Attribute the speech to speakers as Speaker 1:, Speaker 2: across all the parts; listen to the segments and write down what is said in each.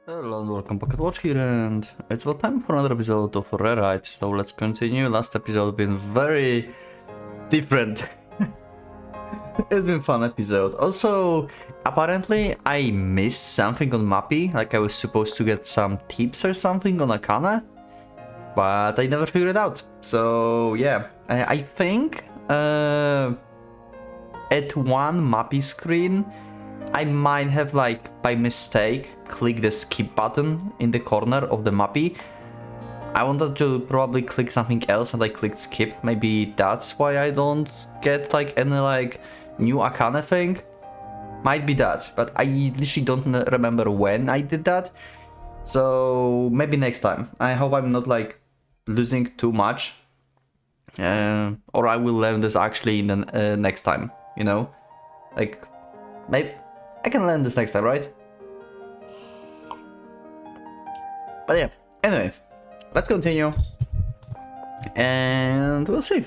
Speaker 1: Hello and welcome, PocketWatch here, and it's about time for another episode of Rewrite, so let's continue. Last episode been very different. It's been fun episode. Also, apparently I missed something on Mappy, like I was supposed to get some tips or something on Akana, but I never figured it out. So yeah, I think at one Mappy screen I might have, like, by mistake, clicked the skip button in the corner of the mappy. I wanted to probably click something else and I clicked skip. Maybe that's why I don't get, like, any, like, new Akane thing. Might be that, but I literally don't remember when I did that. So maybe next time. I hope I'm not, like, losing too much. Or I will learn this actually in the next time, you know? Like, maybe I can learn this next time, right? But yeah, anyway, let's continue. And we'll see.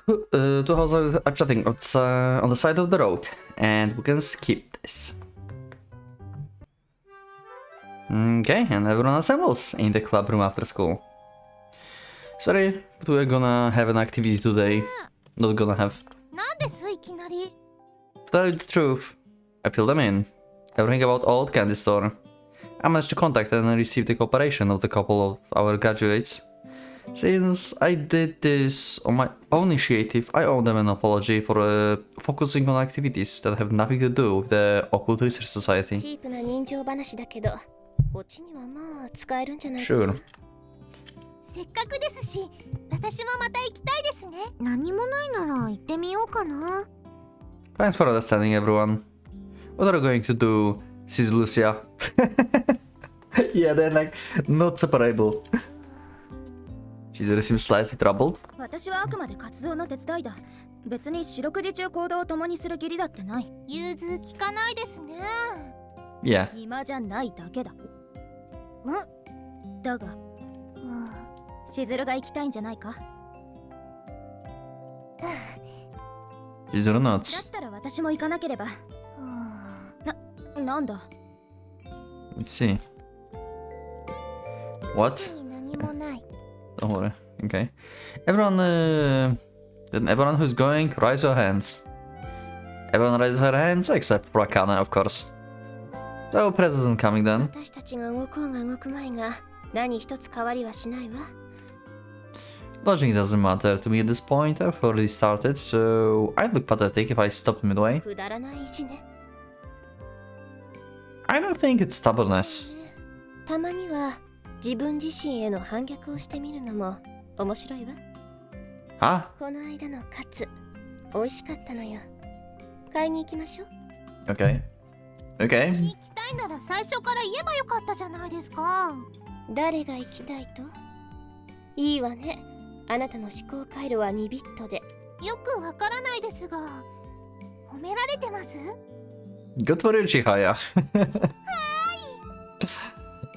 Speaker 1: Two houses are chatting on the side of the road, and we can skip this. Okay, and everyone assembles in the club room after school. Sorry, but we're gonna have an activity today. Not gonna have. Tell you the truth, I filled them in. Everything about old candy store. I managed to contact and receive the cooperation of the couple of our graduates. Since I did this on my own initiative, I owe them an apology for focusing on activities that have nothing to do with the Occult Research Society. Sure.
Speaker 2: せっかくですし、私もまた行きたいですね。何もないなら行ってみようかな。
Speaker 1: Thanks for understanding, everyone. What are you going to do, SHIZURU'S? Yeah, they're like not separable. SHIZURU seems slightly troubled.
Speaker 2: 私はあくまで活動の手伝いだ。別に四六時中行動を共にする義理だってない。融通聞かないですね。
Speaker 1: Yeah.
Speaker 2: 今じゃないだけだ。だが。しずるが行きたいんじゃないか。
Speaker 1: SHIZURU nods.
Speaker 2: だったら私も行かなければ。なんだ。
Speaker 1: Let's see. What?
Speaker 2: 何もない。
Speaker 1: Don't worry. Okay. Everyone, then everyone who's going, raise your hands. Everyone raises their hands except for Akane, of course. So, president coming then.
Speaker 2: 私たちが動こうが動く前が何一つ変わりはしないわ。
Speaker 1: Dodging doesn't matter to me at this point. I've already started, so I'd look pathetic if I stopped midway.
Speaker 2: くだらない意地ね。
Speaker 1: I don't think it's stubbornness.
Speaker 2: たまには自分自身への反逆をしてみるのも面白いわ。
Speaker 1: Huh?
Speaker 2: この間のカツ、美味しかったのよ。買いに行きましょう。
Speaker 1: Okay. Okay.
Speaker 2: 行きたいなら最初から言えばよかったじゃないですか。誰が行きたいと？いいわね。あなたの思考回路は2ビットで。よくわからないですが、褒められてます？
Speaker 1: Good for you, Chihaya.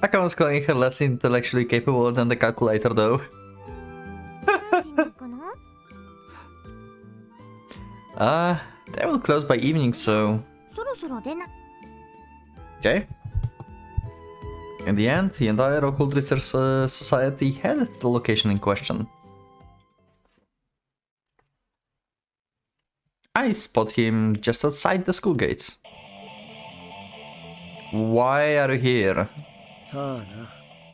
Speaker 1: Akane's calling her less intellectually capable than the calculator, though. They will close by evening, so... Okay. In the end, the entire Occult Research Society had the location in question. I spot him just outside the school gates. Why are you here?
Speaker 3: さあな、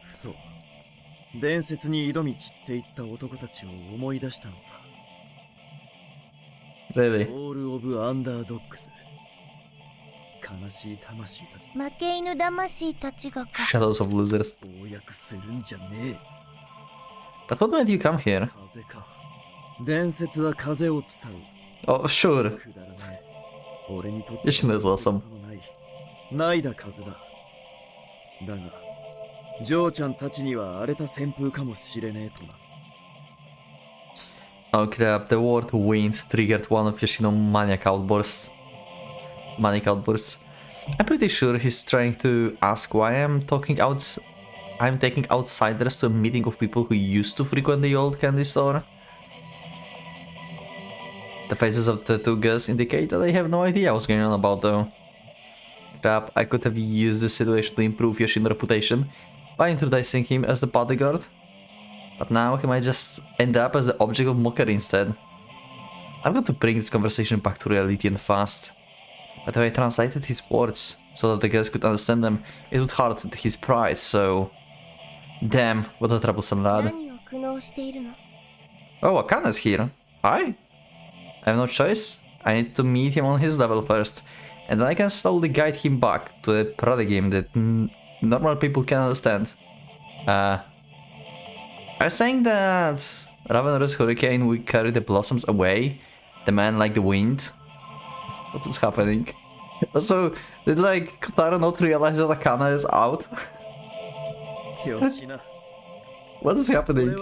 Speaker 3: ふと伝説に挑み散っていった男たちを思い出したのさ。
Speaker 1: Really?
Speaker 3: ソウル・オブ・アンダードッグズ。悲しい魂たち。
Speaker 2: 負け犬魂たちが
Speaker 1: Shadows of losers.
Speaker 3: 暴躍するんじゃねえ。
Speaker 1: But what made you come here?
Speaker 3: 風か。伝説は風を伝う。
Speaker 1: Oh, sure.
Speaker 3: くだらない。俺にとって
Speaker 1: Yoshin is awesome.
Speaker 3: ないだ風だ。だが、ジョーちゃんたちには荒れた旋風かもしれねえとな。
Speaker 1: Oh crap, the word wind triggered one of Yoshino's manic outbursts. I'm pretty sure he's trying to ask why I'm taking outsiders to a meeting of people who used to frequent the old candy store. The faces of the two girls indicate that they have no idea what's going on about though. Crap, I could have used this situation to improve Yoshin's reputation by introducing him as the bodyguard. But now he might just end up as the object of mockery instead. I've got to bring this conversation back to reality and fast. But if I translated his words so that the girls could understand them, it would hurt his pride, so... Damn, what a troublesome lad. Oh, Akana's here. Hi. I have no choice. I need to meet him on his level first, and then I can slowly guide him back to a party game that normal people can understand. Are you saying that Ravenous Hurricane will carry the blossoms away? The man like the wind? What is happening? Also, did like Kotaro not realize that Akana is out? What is happening?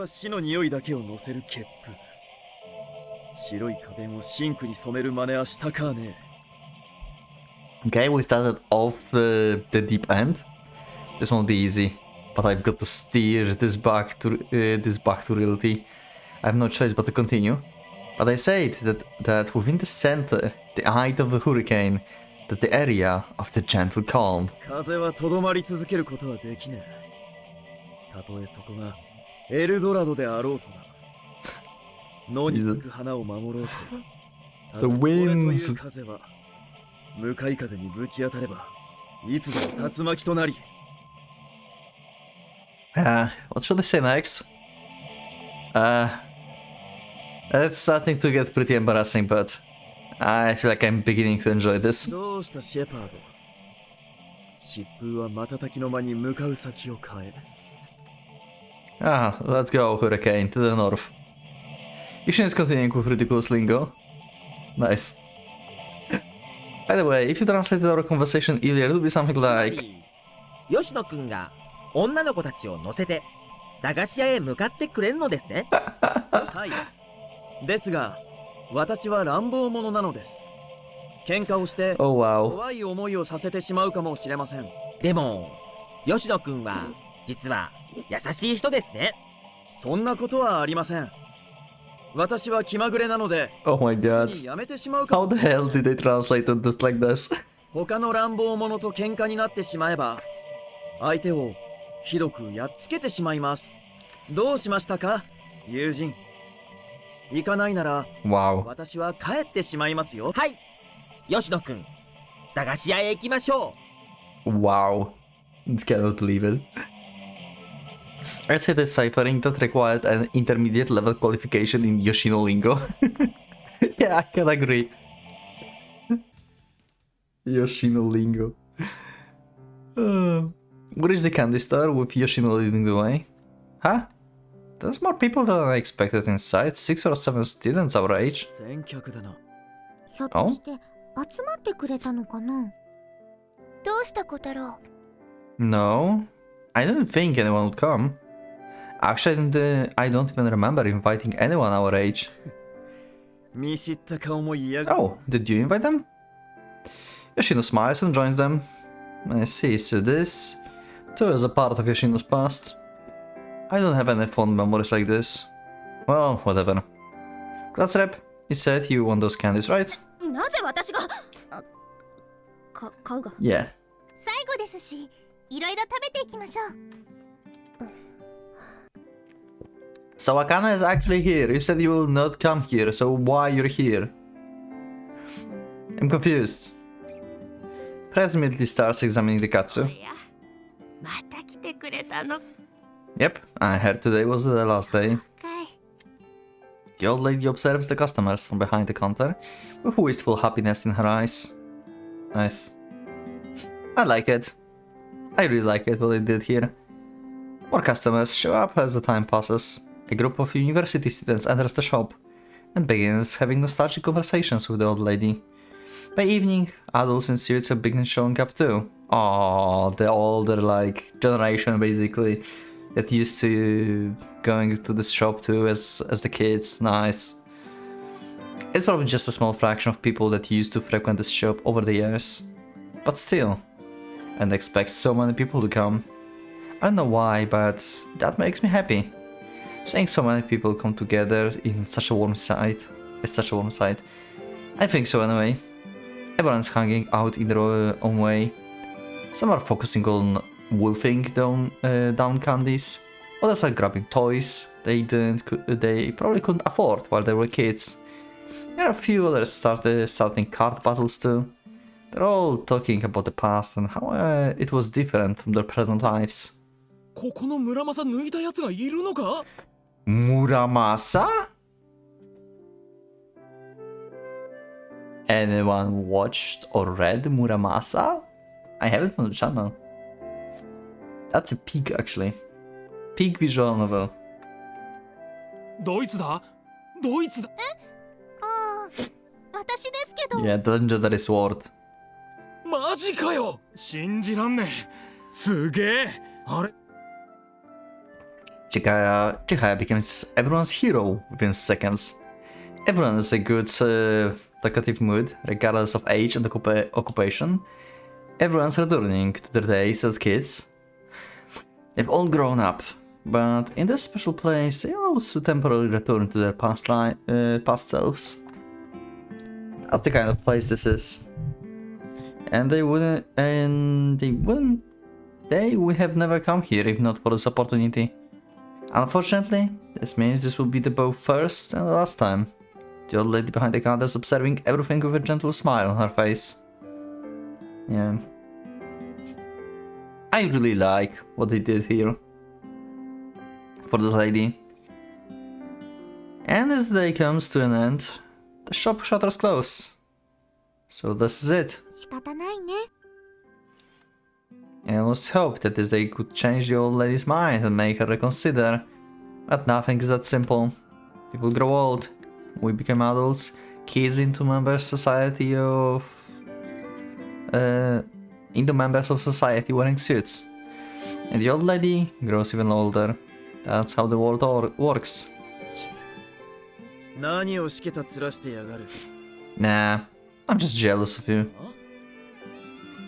Speaker 1: Okay, we started off the deep end. This won't be easy, but I've got to steer this back to reality. I have no choice but to continue. But I said that within the center, the eye of the hurricane, that's the area of the gentle calm. The winds. What should I say next? It's starting to get pretty embarrassing, but I feel like I'm beginning to enjoy this. Let's go, Hurricane, to the north. Yushin is continuing with ridiculous lingo. Nice. By the way, if you translated our conversation earlier, it would be something like...
Speaker 4: 吉野くんが女の子たちを乗せて駄菓子屋へ向かってくれるのですね。
Speaker 3: はい。ですが、私は乱暴者なのです。喧嘩をして怖い思いをさせてしまうかもしれません。
Speaker 4: でも、吉野くんは実は優しい人ですね。
Speaker 3: そんなことはありません。私は気まぐれなので、
Speaker 1: Oh my god.
Speaker 3: やめてしまうか
Speaker 1: How
Speaker 3: も
Speaker 1: the
Speaker 3: しれません。
Speaker 1: hell did they translate this like this?
Speaker 3: 他の乱暴者と喧嘩になってしまえば、相手をひどくやっつけてしまいます。どうしましたか、友人。行かないなら、
Speaker 1: Wow.
Speaker 3: 私は帰ってしまいますよ。
Speaker 4: はい、吉野くん、駄菓子屋へ行きましょ
Speaker 1: う。Wow. I cannot believe it. I'd say deciphering that required an intermediate level qualification in Yoshino lingo. Yeah, I can agree. Yoshino lingo. We reached the candy store with Yoshino leading the way. Huh? There's more people than I expected inside. 6 or 7 students our age.
Speaker 3: 先客だな。
Speaker 2: ひょっとして集まってくれたのかな。どうした小太郎。
Speaker 1: No, I didn't think anyone would come. Actually, I don't even remember inviting anyone our age.
Speaker 3: 見知った顔も嫌が。
Speaker 1: Oh, did you invite them? Yoshino smiles and joins them. I see, so this too is a part of Yoshino's past. I don't have any fond memories like this. Well, whatever. Class rep, you said you want those candies, right?
Speaker 2: なぜ私が買うが。
Speaker 1: Yeah.
Speaker 2: 最後ですし、いろいろ食べていきましょう。
Speaker 1: So Akana is actually here. You said you will not come here, so why you're here? I'm confused. Prez immediately starts examining the katsu.
Speaker 2: また来てくれたの。
Speaker 1: Yep, I heard today was the last day. The old lady observes the customers from behind the counter with wistful happiness in her eyes. Nice. I like it. I really like it what they did here. More customers show up as the time passes. A group of university students enters the shop and begins having nostalgic conversations with the old lady. By evening, adults in suits have begun showing up too. Oh, the older like generation basically that used to going to this shop too as the kids. Nice. It's probably just a small fraction of people that used to frequent this shop over the years. But still, and expect so many people to come. I don't know why, but that makes me happy. Seeing so many people come together in such a warm sight. It's such a warm sight. I think so anyway. Everyone's hanging out in their own way. Some are focusing on wolfing down candies. Others are grabbing toys they probably couldn't afford while they were kids. There are a few others starting card battles too. They're all talking about the past and how it was different from their present lives.
Speaker 5: ここの村正抜いたやつがいるのか
Speaker 1: Muramasa? Anyone watched or read Muramasa? I have it on the channel. That's a peak actually. Peak visual novel.
Speaker 5: ドイツだドイツだ
Speaker 2: ああ、私ですけど。
Speaker 1: Yeah, the legendary sword.
Speaker 5: マジかよ信じらんねえすげえあれ
Speaker 1: Chihaya becomes everyone's hero within seconds. Everyone is in a good talkative mood, regardless of age and occupation. Everyone's returning to their days as kids. They've all grown up, but in this special place, they also temporarily return to their past selves. That's the kind of place this is. And they would have never come here if not for this opportunity. Unfortunately, this means this will be the both first and the last time. The old lady behind the counter is observing everything with a gentle smile on her face. Yeah. I really like what they did here for this lady. And as the day comes to an end, the shop shutters close. So this is it.
Speaker 2: 仕方ないね。
Speaker 1: And it was hoped that this day could change the old lady's mind and make her reconsider. But nothing is that simple. People grow old. We become adults. Kids into members of society wearing suits. And the old lady grows even older. That's how the world works.
Speaker 3: 何をしけた面してやがる
Speaker 1: Nah, I'm just jealous of you.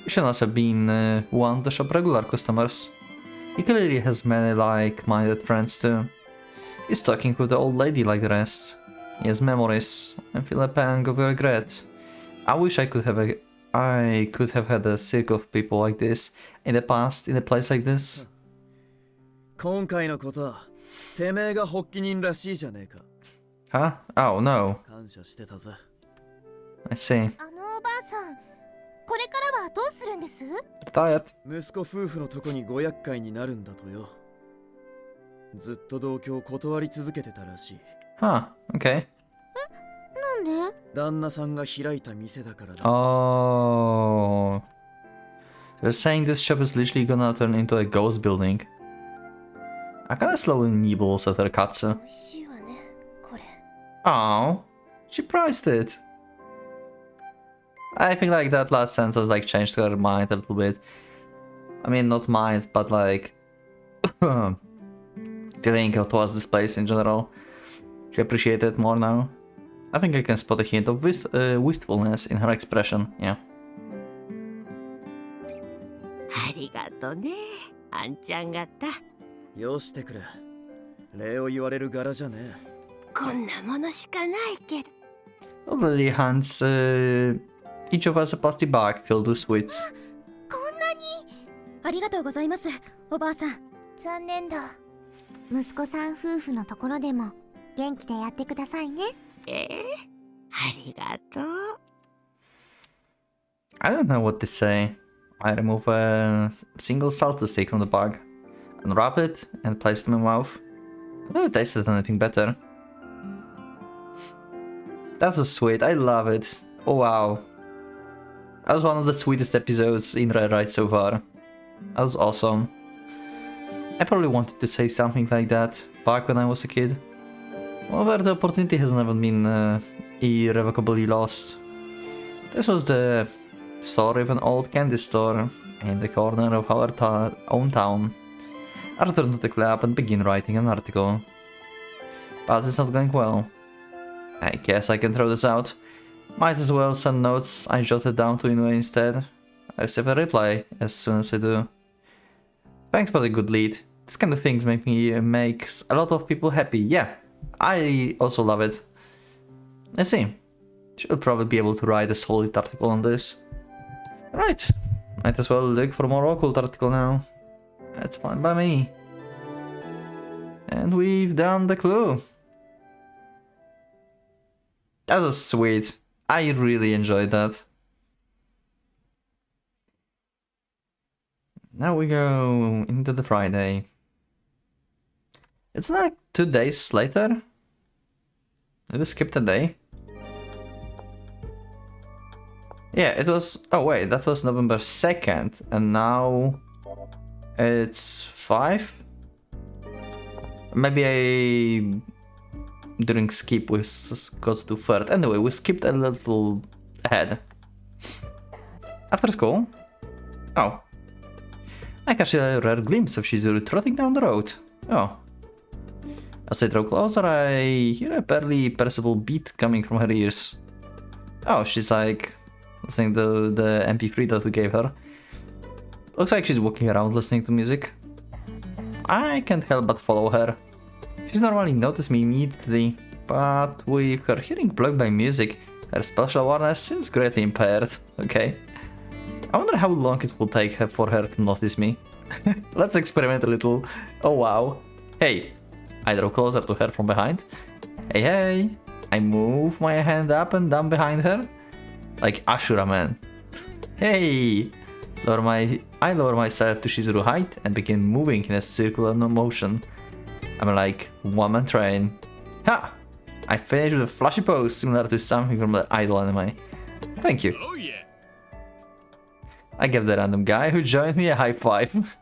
Speaker 1: You should also have been one of the shop regular customers. He clearly has many like-minded friends too. He's talking with the old lady like the rest. He has memories. I feel a pang of regret. I wish I could have had a circle of people like this in the past, in a place like this.
Speaker 3: 今回のことはてめえが発起人らしいじゃねえか
Speaker 1: Huh? Oh no.
Speaker 3: 感謝してたぜ
Speaker 1: I see.
Speaker 2: おばあさん、これからはどうするんです？
Speaker 1: Diet.
Speaker 3: 息子夫婦のとこにご厄介になるんだとよずっと同居を断り続けてたらしい
Speaker 1: Huh, okay.
Speaker 2: なんで？
Speaker 3: 旦那さんが開いた店だからです
Speaker 1: Oh. They're saying this shop is literally gonna turn into a ghost building. I kinda slowly nibbles at her katsu.
Speaker 2: 美味しいわね、これ。
Speaker 1: Oh, she priced it. I think like that last sentence like changed her mind a little bit. I mean, not mind, but like feeling towards this place in general. She appreciated it more now. I think I can spot a hint of wistfulness in her expression. Yeah.
Speaker 6: ありがとね、あんちゃん方。
Speaker 3: よしてくれ礼を言われる柄じゃねえ
Speaker 6: こんなものしかないけど。
Speaker 1: Lily hands each of us a plastic bag filled with sweets.
Speaker 2: こんなに。ありがとうございます、おばあさん。残念だ。息子さん夫婦のところでも元気でやってくださいね。
Speaker 6: ありがとう。
Speaker 1: I don't know what to say. I remove a single salted stick from the bag, unwrap it, and place it in my mouth. I've never tasted anything better. That's so sweet. I love it. Oh wow. That was one of the sweetest episodes in Red Ride so far. That was awesome. I probably wanted to say something like that back when I was a kid. However, the opportunity has never been irrevocably lost. This was the story of an old candy store in the corner of our own town. I return to the club and begin writing an article. But it's not going well. I guess I can throw this out. Might as well send notes I jotted down to Inoue instead. I receive a reply as soon as I do. Thanks for the good lead. This kind of things makes a lot of people happy. Yeah, I also love it. I see. Should probably be able to write a solid article on this. Right. Might as well look for a more occult article now. That's fine by me. And we've done the clue. That was sweet. I really enjoyed that. Now we go into the Friday. It's like 2 days later. Did we skip a day? Yeah, it was... Oh wait, that was November 2nd. And now... It's 5? Maybe I... During skip we got to 3rd. Anyway, we skipped a little ahead. After school... Oh. I catch a rare glimpse of Shizuru trotting down the road. Oh. As I draw closer, I hear a barely perceptible beat coming from her ears. Oh, she's like... listening to the MP3 that we gave her. Looks like she's walking around listening to music. I can't help but follow her. She's normally noticed me immediately, but with her hearing blocked by music, her spatial awareness seems greatly impaired. Okay. I wonder how long it will take for her to notice me. Let's experiment a little. Oh wow. Hey. I draw closer to her from behind. Hey hey. I move my hand up and down behind her. Like Ashura man. Hey! I lower myself to Shizuru height and begin moving in a circular motion. I'm like one-man train. Ha! I finish with a flashy pose similar to something from the Idol anime. Thank you.
Speaker 5: Oh yeah.
Speaker 1: I give the random guy who joined me a high five.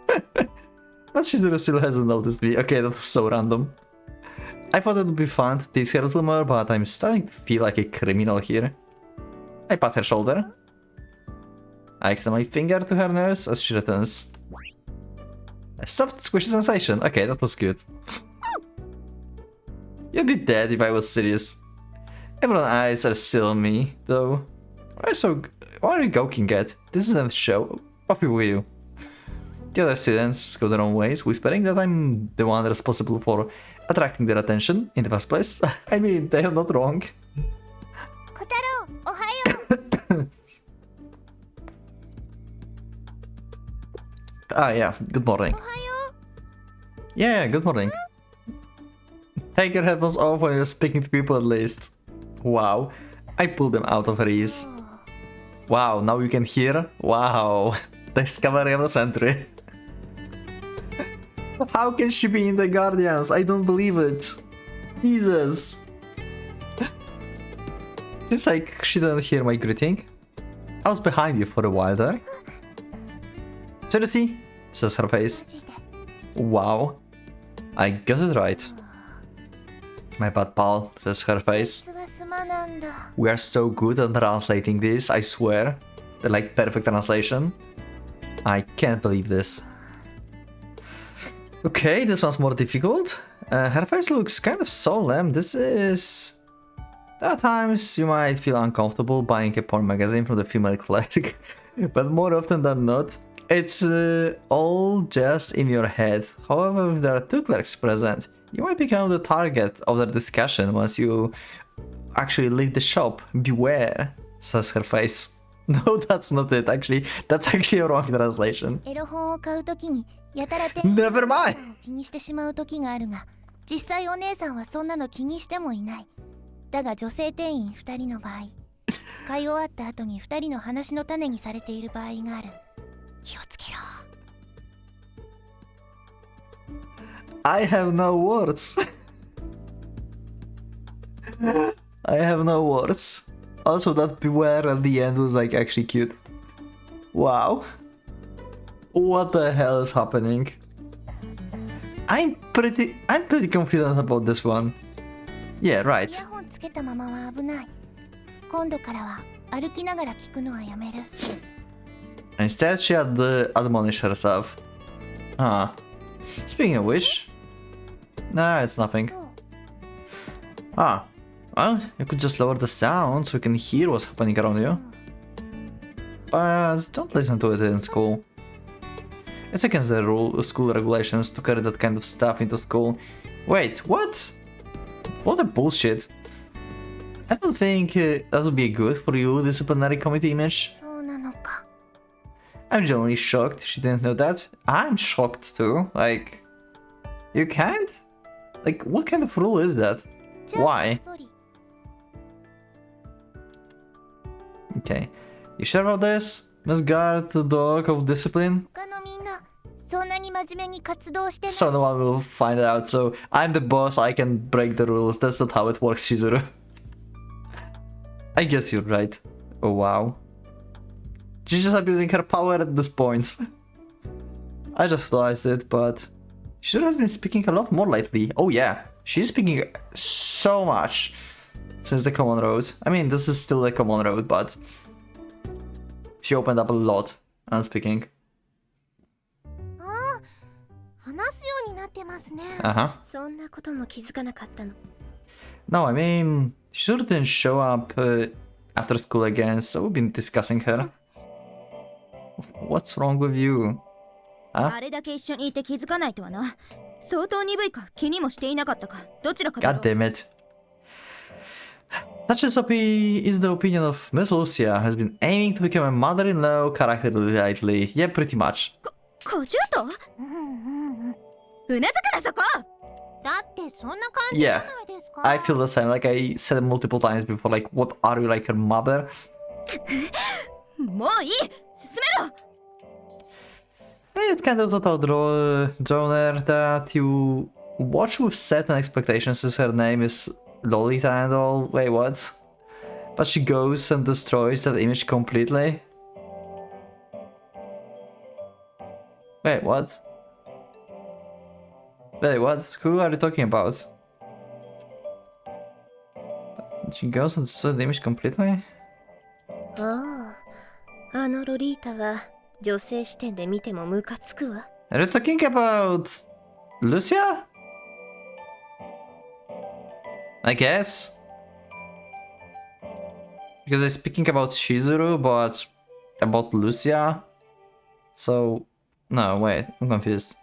Speaker 1: But Shizuru still hasn't noticed me. Okay, that was so random. I thought it would be fun to tease her a little more, but I'm starting to feel like a criminal here. I pat her shoulder. I extend my finger to her nose as she returns. A soft, squishy sensation. Okay, that was good. You'd be dead if I was serious. Everyone's eyes are still on me, though. Why are you gawking at? This isn't a show. Off with you. The other students go their own ways, whispering that I'm the one responsible for attracting their attention in the first place. I mean, they are not wrong.
Speaker 2: Kotaro, ohayo.
Speaker 1: Ah, yeah, good morning.
Speaker 2: Ohayo.
Speaker 1: Yeah, good morning. Take your headphones off when you're speaking to people at least. Wow, I pulled them out of her ears. Wow, now you can hear? Wow, discovery of the century. How can she be in the Guardians? I don't believe it. Jesus. Seems like she didn't hear my greeting. I was behind you for a while there. Seriously? Says her face. Wow. I got it right. My bad pal, says her face. We are so good at translating this, I swear. They're like perfect translation. I can't believe this. Okay, this one's more difficult. Her face looks kind of solemn. This is... At times you might feel uncomfortable buying a porn magazine from the female clerk, but more often than not, it's all just in your head. However, if there are two clerks present, you might become the target of their discussion once you actually leave the shop. Beware, says her face. No, that's not it, actually. That's actually a wrong translation. Never mind!
Speaker 2: 気にしてしまう時があるが、実際お姉さんはそんなの気にしてもいない。だが女性店員2人の場合、買い終わった後に2人の話の種にされている場合がある。気をつけろ。
Speaker 1: I have no words. I have no words. Also, that beware at the end was like actually cute. Wow. What the hell is happening? I'm pretty confident about this one. Yeah, right.
Speaker 2: イヤホンつけたままは危ない。今度からは歩きながら聞くのはやめる。
Speaker 1: Instead, she had admonished herself. Ah. Speaking of which... Nah, it's nothing. Ah. Well, you could just lower the sound so you can hear what's happening around you. But don't listen to it in school. It's against the school regulations to carry that kind of stuff into school. Wait, what? What a bullshit. I don't think that would be good for you, disciplinary committee image.
Speaker 2: そうなのか。
Speaker 1: I'm genuinely shocked she didn't know that. I'm shocked too. Like, you can't? Like, what kind of rule is that?
Speaker 2: じゃあ
Speaker 1: Why?
Speaker 2: ソリ
Speaker 1: Okay. You sure about this? Miss Guard, the dog of discipline?
Speaker 2: 他のみんなそんなに真面目に活動してない
Speaker 1: So no one will find out, so I'm the boss, I can break the rules. That's not how it works, Shizuru. I guess you're right. Oh wow. She's just abusing her power at this point. I just realized it, but Shizuru has been speaking a lot more lately. Oh yeah, she's speaking so much since the common road. I mean, this is still the common road, but she opened up a lot on speaking.
Speaker 2: 話すようになってますね
Speaker 1: Uh-huh.
Speaker 2: そんなことも気づかなかったの
Speaker 1: No, I mean, she sure didn't show up after school again, so we've been discussing her. What's wrong with you?
Speaker 7: あれだけ一緒にいて気づかないとはな。相当鈍いか気にもしていなかったかどちらかだろ
Speaker 1: God damn it. Such is the opinion of Miss Lucia, has been aiming to become a mother-in-law character lately. Yeah, pretty much.
Speaker 7: 小獣とうなずくなそこ
Speaker 2: だってそんな感じじゃ
Speaker 1: Yeah,
Speaker 2: ないですか
Speaker 1: I feel the same. Like I said multiple times before, like, what are you, like her mother?
Speaker 7: もういい進めろ
Speaker 1: It's kind of sort of droner that you watch with certain expectations since her name is Lolita and all. Wait, what? But she goes and destroys that image completely? Wait, what? Wait, what? Who are you talking about? She goes and destroys the image completely?
Speaker 2: あああのロリータは女性視点で見てもムカつくわ
Speaker 1: Are you talking about Lucia? I guess. Because I'm speaking about Shizuru, but about Lucia. So, no, wait, I'm confused.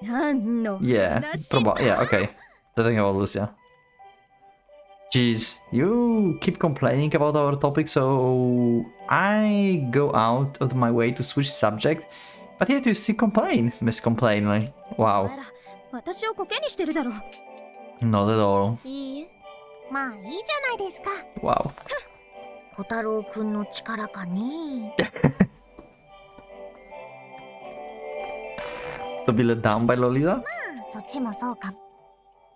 Speaker 7: なんの
Speaker 1: Yeah,
Speaker 7: 話だ
Speaker 1: yeah, okay. They're talking about Lucia. Jeez, you keep complaining about our topic, so I go out of my way to switch subject, but yet you still complain, Miss Complainly.
Speaker 7: お
Speaker 1: Wow,
Speaker 7: 前ら私をコケにしてるだろ
Speaker 1: not at all.
Speaker 2: いいえまあいいじゃないですか
Speaker 1: Wow.
Speaker 2: 小太郎くんの力かね
Speaker 1: To be let down by Lolita?
Speaker 2: そっちもそうか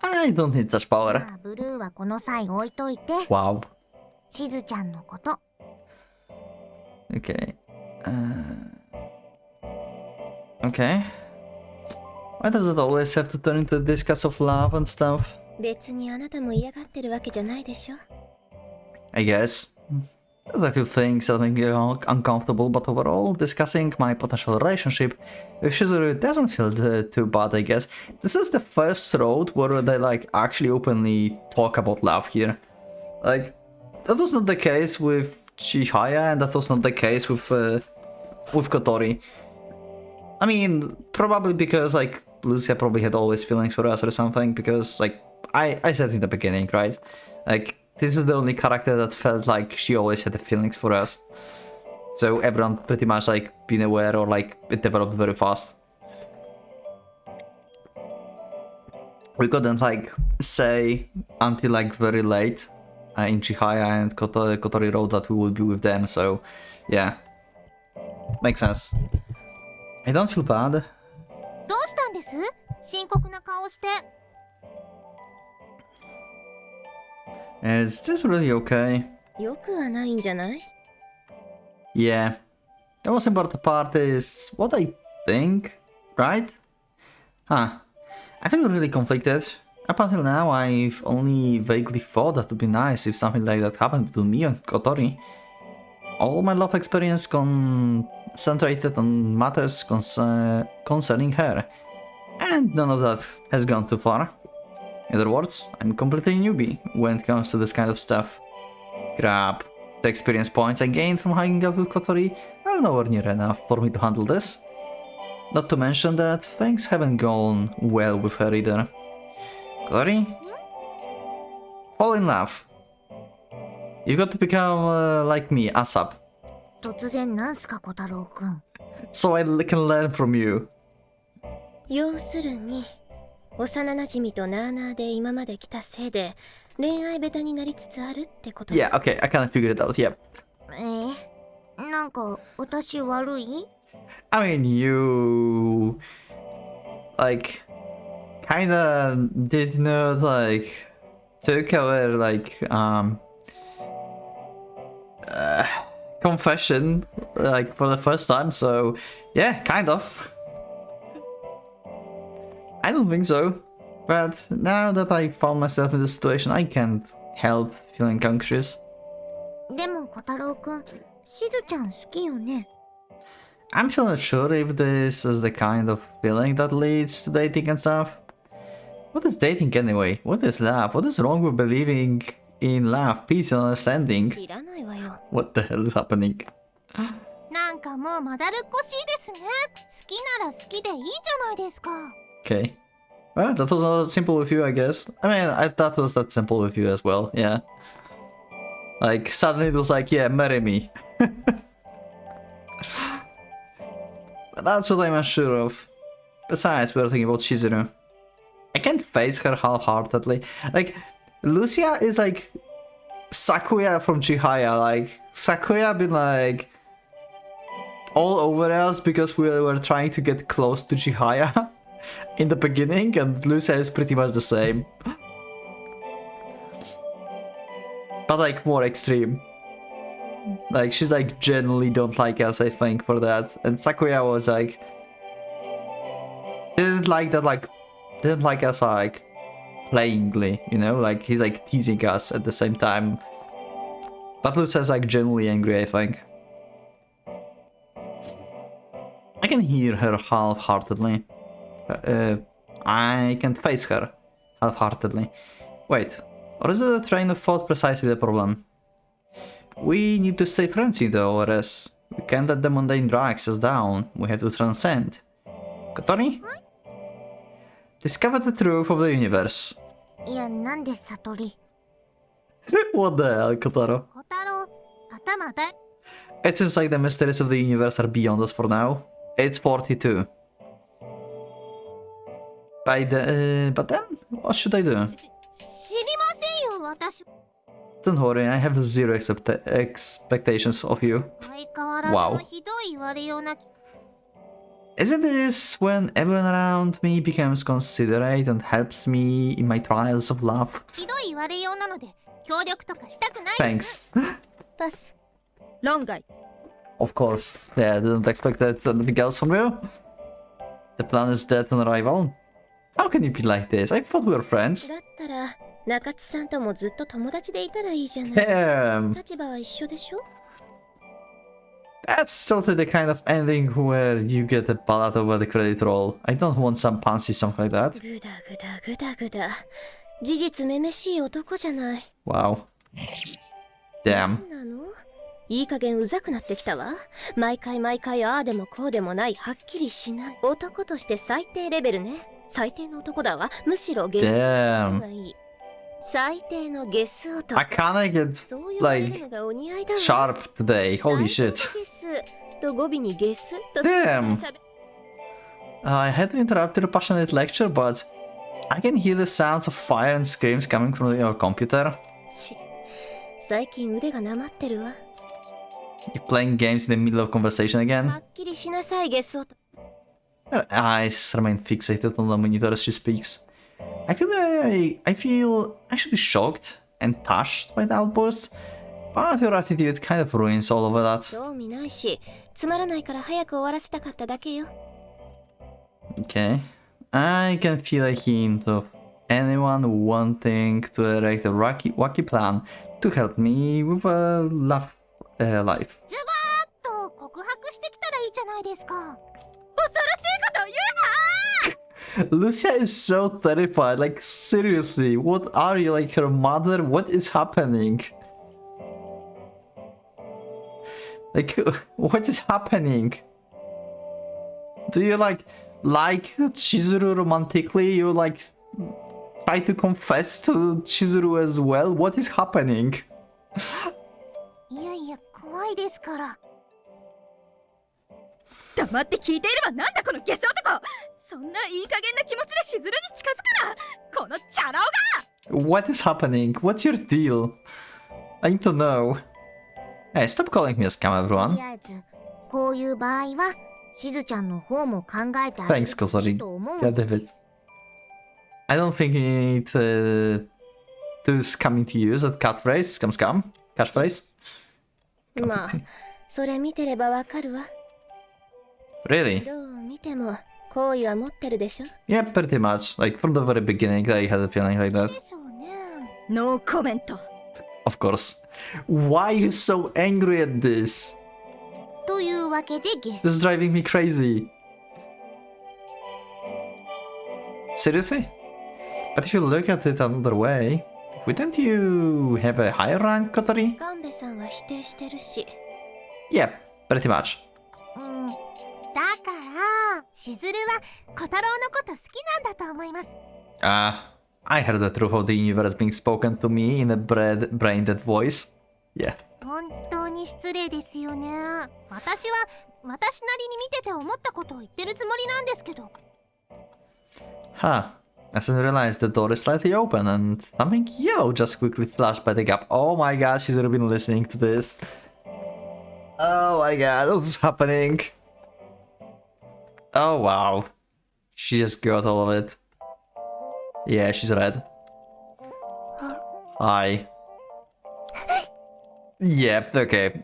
Speaker 1: I don't need such power.
Speaker 2: まあブルーはこの際置いといて
Speaker 1: Wow.
Speaker 2: しずちゃんのこと
Speaker 1: Okay. Okay. Why does it always have to turn into a discuss of love and stuff?
Speaker 2: 別にあなたも嫌がってるわけじゃないでしょ
Speaker 1: I guess. There's a few things that make me uncomfortable, but overall, discussing my potential relationship with Shizuru doesn't feel too bad, I guess. This is the first road where they like actually openly talk about love here. Like, that was not the case with Chihaya, and that was not the case with Kotori. I mean, probably because like Lucia probably had always feelings for us or something, because like I said in the beginning, right? Like, this is the only character that felt like she always had the feelings for us. So everyone pretty much like been aware, or like it developed very fast. We couldn't like say until like very late in Chihaya and Kotori Road that we would be with them, so yeah. Makes sense. I don't feel bad.
Speaker 2: どうしたんです深刻な顔して
Speaker 1: Is this really okay?
Speaker 2: よくはないんじゃない
Speaker 1: Yeah. The most important part is what I think, right? Huh. I feel really conflicted. Up until now, I've only vaguely thought that would be nice if something like that happened to me and Kotori. All my love experience concentrated on matters concerning her, and none of that has gone too far. In other words, I'm completely newbie when it comes to this kind of stuff. Crap. The experience points I gained from hanging out with Kotori are nowhere near enough for me to handle this. Not to mention that things haven't gone well with her either. Kotori? Fall in love. You got to become like me, ASAP.
Speaker 7: 突然なんすか小太郎くん。
Speaker 1: So I can learn from you.
Speaker 2: 要するに幼馴染となあなあで今まで来たせいで恋愛ベタになりつつあるってこと。
Speaker 1: Yeah, okay, I kind of figured it out, yep.
Speaker 7: なんか私悪い？
Speaker 1: I mean, you... like... kinda did not, like... took our, like, confession, like, for the first time, so... yeah, kind of. I don't think so. But now that I found myself in this situation, I can't help feeling anxious.
Speaker 7: でも小太郎くん、しずちゃん好きよね。
Speaker 1: I'm still not sure if this is the kind of feeling that leads to dating and stuff. What is dating anyway? What is love? What is wrong with believing in love, peace and understanding?
Speaker 2: 知らないわよ。
Speaker 1: What the hell is happening?
Speaker 2: なんかもうまだるっこしいですね。好きなら好きでいいじゃないですか。
Speaker 1: Okay. Well, that was not simple with you, I guess. I mean, I thought it was that simple with you as well, yeah. Like, suddenly it was like, yeah, marry me. But that's what I'm unsure of. Besides, we're thinking about Shizuru. I can't face her half-heartedly. Like, Lucia is like Sakuya from Chihaya. Like, Sakuya been like all over us because we were trying to get close to Chihaya in the beginning, and Lucia is pretty much the same. But like more extreme. Like, she's like genuinely don't like us, I think, for that. And Sakuya was like didn't like us like playingly, you know, like he's like teasing us at the same time. But Lucia's like genuinely angry, I think. I can hear her half-heartedly. I can face her half-heartedly. Wait, or is it a train of thought precisely the problem? We need to stay friends in the ORS. We can't let the mundane drags us down. We have to transcend. Kotori? Discover the truth of the universe.
Speaker 7: いや、なんで悟り？
Speaker 1: What the hell, Kotaro?
Speaker 2: 小太郎、頭だい。
Speaker 1: It seems like the mysteries of the universe are beyond us for now. It's 42. But then, what should I do?
Speaker 2: 知りませんよ、私。
Speaker 1: Don't worry, I have zero expectations of you.
Speaker 2: 相変わらずのひどい言われような。
Speaker 1: Isn't this when everyone around me becomes considerate and helps me in my trials of love?
Speaker 2: ひどい言われようなので協力とかしたくない。
Speaker 1: Thanks.
Speaker 7: パス。
Speaker 2: 論外。
Speaker 1: Of course. Yeah, I didn't expect that anything else from you. The plan is dead on arrival. How can you be like this? I thought we were friends.
Speaker 2: だったら中津さんともずっと友達でいたらいいじゃない。
Speaker 1: Damn.
Speaker 2: 立場は一緒でしょ。
Speaker 1: That's totally the kind of ending where you get a ballad over the credit roll. I don't want some pansy song like that.
Speaker 2: ぐだぐだぐだぐだ。事実めめしい男じゃない。
Speaker 1: Wow. Damn.
Speaker 2: なの？いい加減うざくなってきたわ。毎回ああでもこうでもないはっきりしない。男として最低レベルね。最低の男だわ。むしろゲス男がいい。最低のゲス男。
Speaker 1: I kinda get
Speaker 2: そう呼ばれるのがお似合いだわ。
Speaker 1: sharp today. Holy shit.
Speaker 2: 最低のゲスと語尾にゲスと
Speaker 1: Damn. I had to interrupt your passionate lecture, but I can hear the sounds of fire and screams coming from your computer.
Speaker 2: 最近腕がなまってるわ。
Speaker 1: You're playing games in the middle of conversation
Speaker 2: は
Speaker 1: again?
Speaker 2: っきりしなさいゲス男。
Speaker 1: Her eyes remain fixated on the monitor as she speaks. I feel I should be shocked and touched by the outburst, but your attitude kind of ruins all of that.
Speaker 2: 興味ないし、つまらないから早く終わらせたかっただけよ。
Speaker 1: Okay. I can feel a hint of anyone wanting to erect a wacky plan to help me with a life.
Speaker 2: ズバーッと告白してきたらいいじゃないですか。恐ろしいこと言うな！
Speaker 1: Lucia is so terrified, like seriously, what are you, like her mother? What is happening? Like, what is happening? Do you like Shizuru romantically? You like try to confess to Shizuru as well? What is happening?
Speaker 2: ですから。
Speaker 7: 黙って聞いていればなんだこのゲス男。そんないい加減な気持ちでしずるに近づくな、このチャラ男が。
Speaker 1: What is happening? What's your deal? I need to know. Hey, stop calling me a scam,
Speaker 2: と
Speaker 1: everyone.
Speaker 2: りあえずこういう場合はしずちゃんの方も考えてあげ
Speaker 1: Thanks,
Speaker 2: るとい
Speaker 1: Kozari.
Speaker 2: いと思う
Speaker 1: Yeah,
Speaker 2: んで
Speaker 1: David.
Speaker 2: す。
Speaker 1: I don't think you need to scamming to use that catchphrase. Scam. Catchphrase.
Speaker 2: まあそれ見てればわかるわ。
Speaker 1: Really?
Speaker 2: どう見ても好意は持ってるでしょ。
Speaker 1: Yeah, pretty much. Like, from the very beginning, I had a feeling like that.
Speaker 2: でしょうね。
Speaker 7: ノーコメント。
Speaker 1: Of course. Why are you so angry at this?
Speaker 2: というわけでゲ
Speaker 1: This
Speaker 2: ス。
Speaker 1: is driving me crazy. Seriously? But if you look at it another way, wouldn't you have a higher rank, Kotori?
Speaker 2: ガンベさんは否定してるし。
Speaker 1: Yeah, pretty much.
Speaker 2: うん。だからしずるは小太郎のこと好きなんだと思います。
Speaker 1: I heard the truth of the universe being spoken to me in a brain-dead voice. Yeah.
Speaker 2: 本当に失礼ですよね。私は私なりに見てて思ったことを言ってるつもりなんですけど。
Speaker 1: Huh. I suddenly realized the door is slightly open and something yellow just quickly flashed by the gap. Oh my god, she's already been listening to this. Oh my god, what's happening? Oh wow. She just got all of it. Yeah, she's red. Hi. Yep, okay.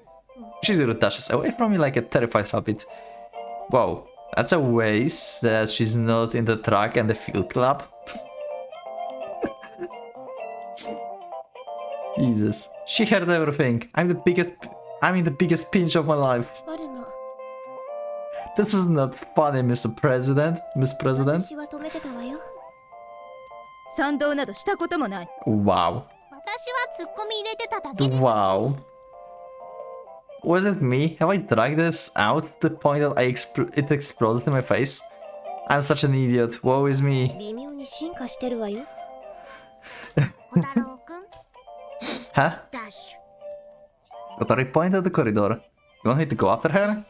Speaker 1: Shizuru dashes away from me like a terrified rabbit. Whoa, that's a waste that she's not in the track and the field club. Jesus. She heard everything. I'm in the biggest pinch of my life.
Speaker 2: バルマ、
Speaker 1: This is not funny, Mr. President. Miss President.
Speaker 2: 私は止めてたわよ。
Speaker 7: 賛同などしたこともない。
Speaker 1: Wow.
Speaker 2: 私はツッコミ入れてただけです。
Speaker 1: Wow. Was it me? Have I dragged this out to the point that it exploded in my face? I'm such an idiot. Woe is me.
Speaker 2: 微妙に進化してるわよ。小太郎くん、
Speaker 1: Huh?
Speaker 2: ダッシ
Speaker 1: Kotori pointed at the corridor. You want me to go after her?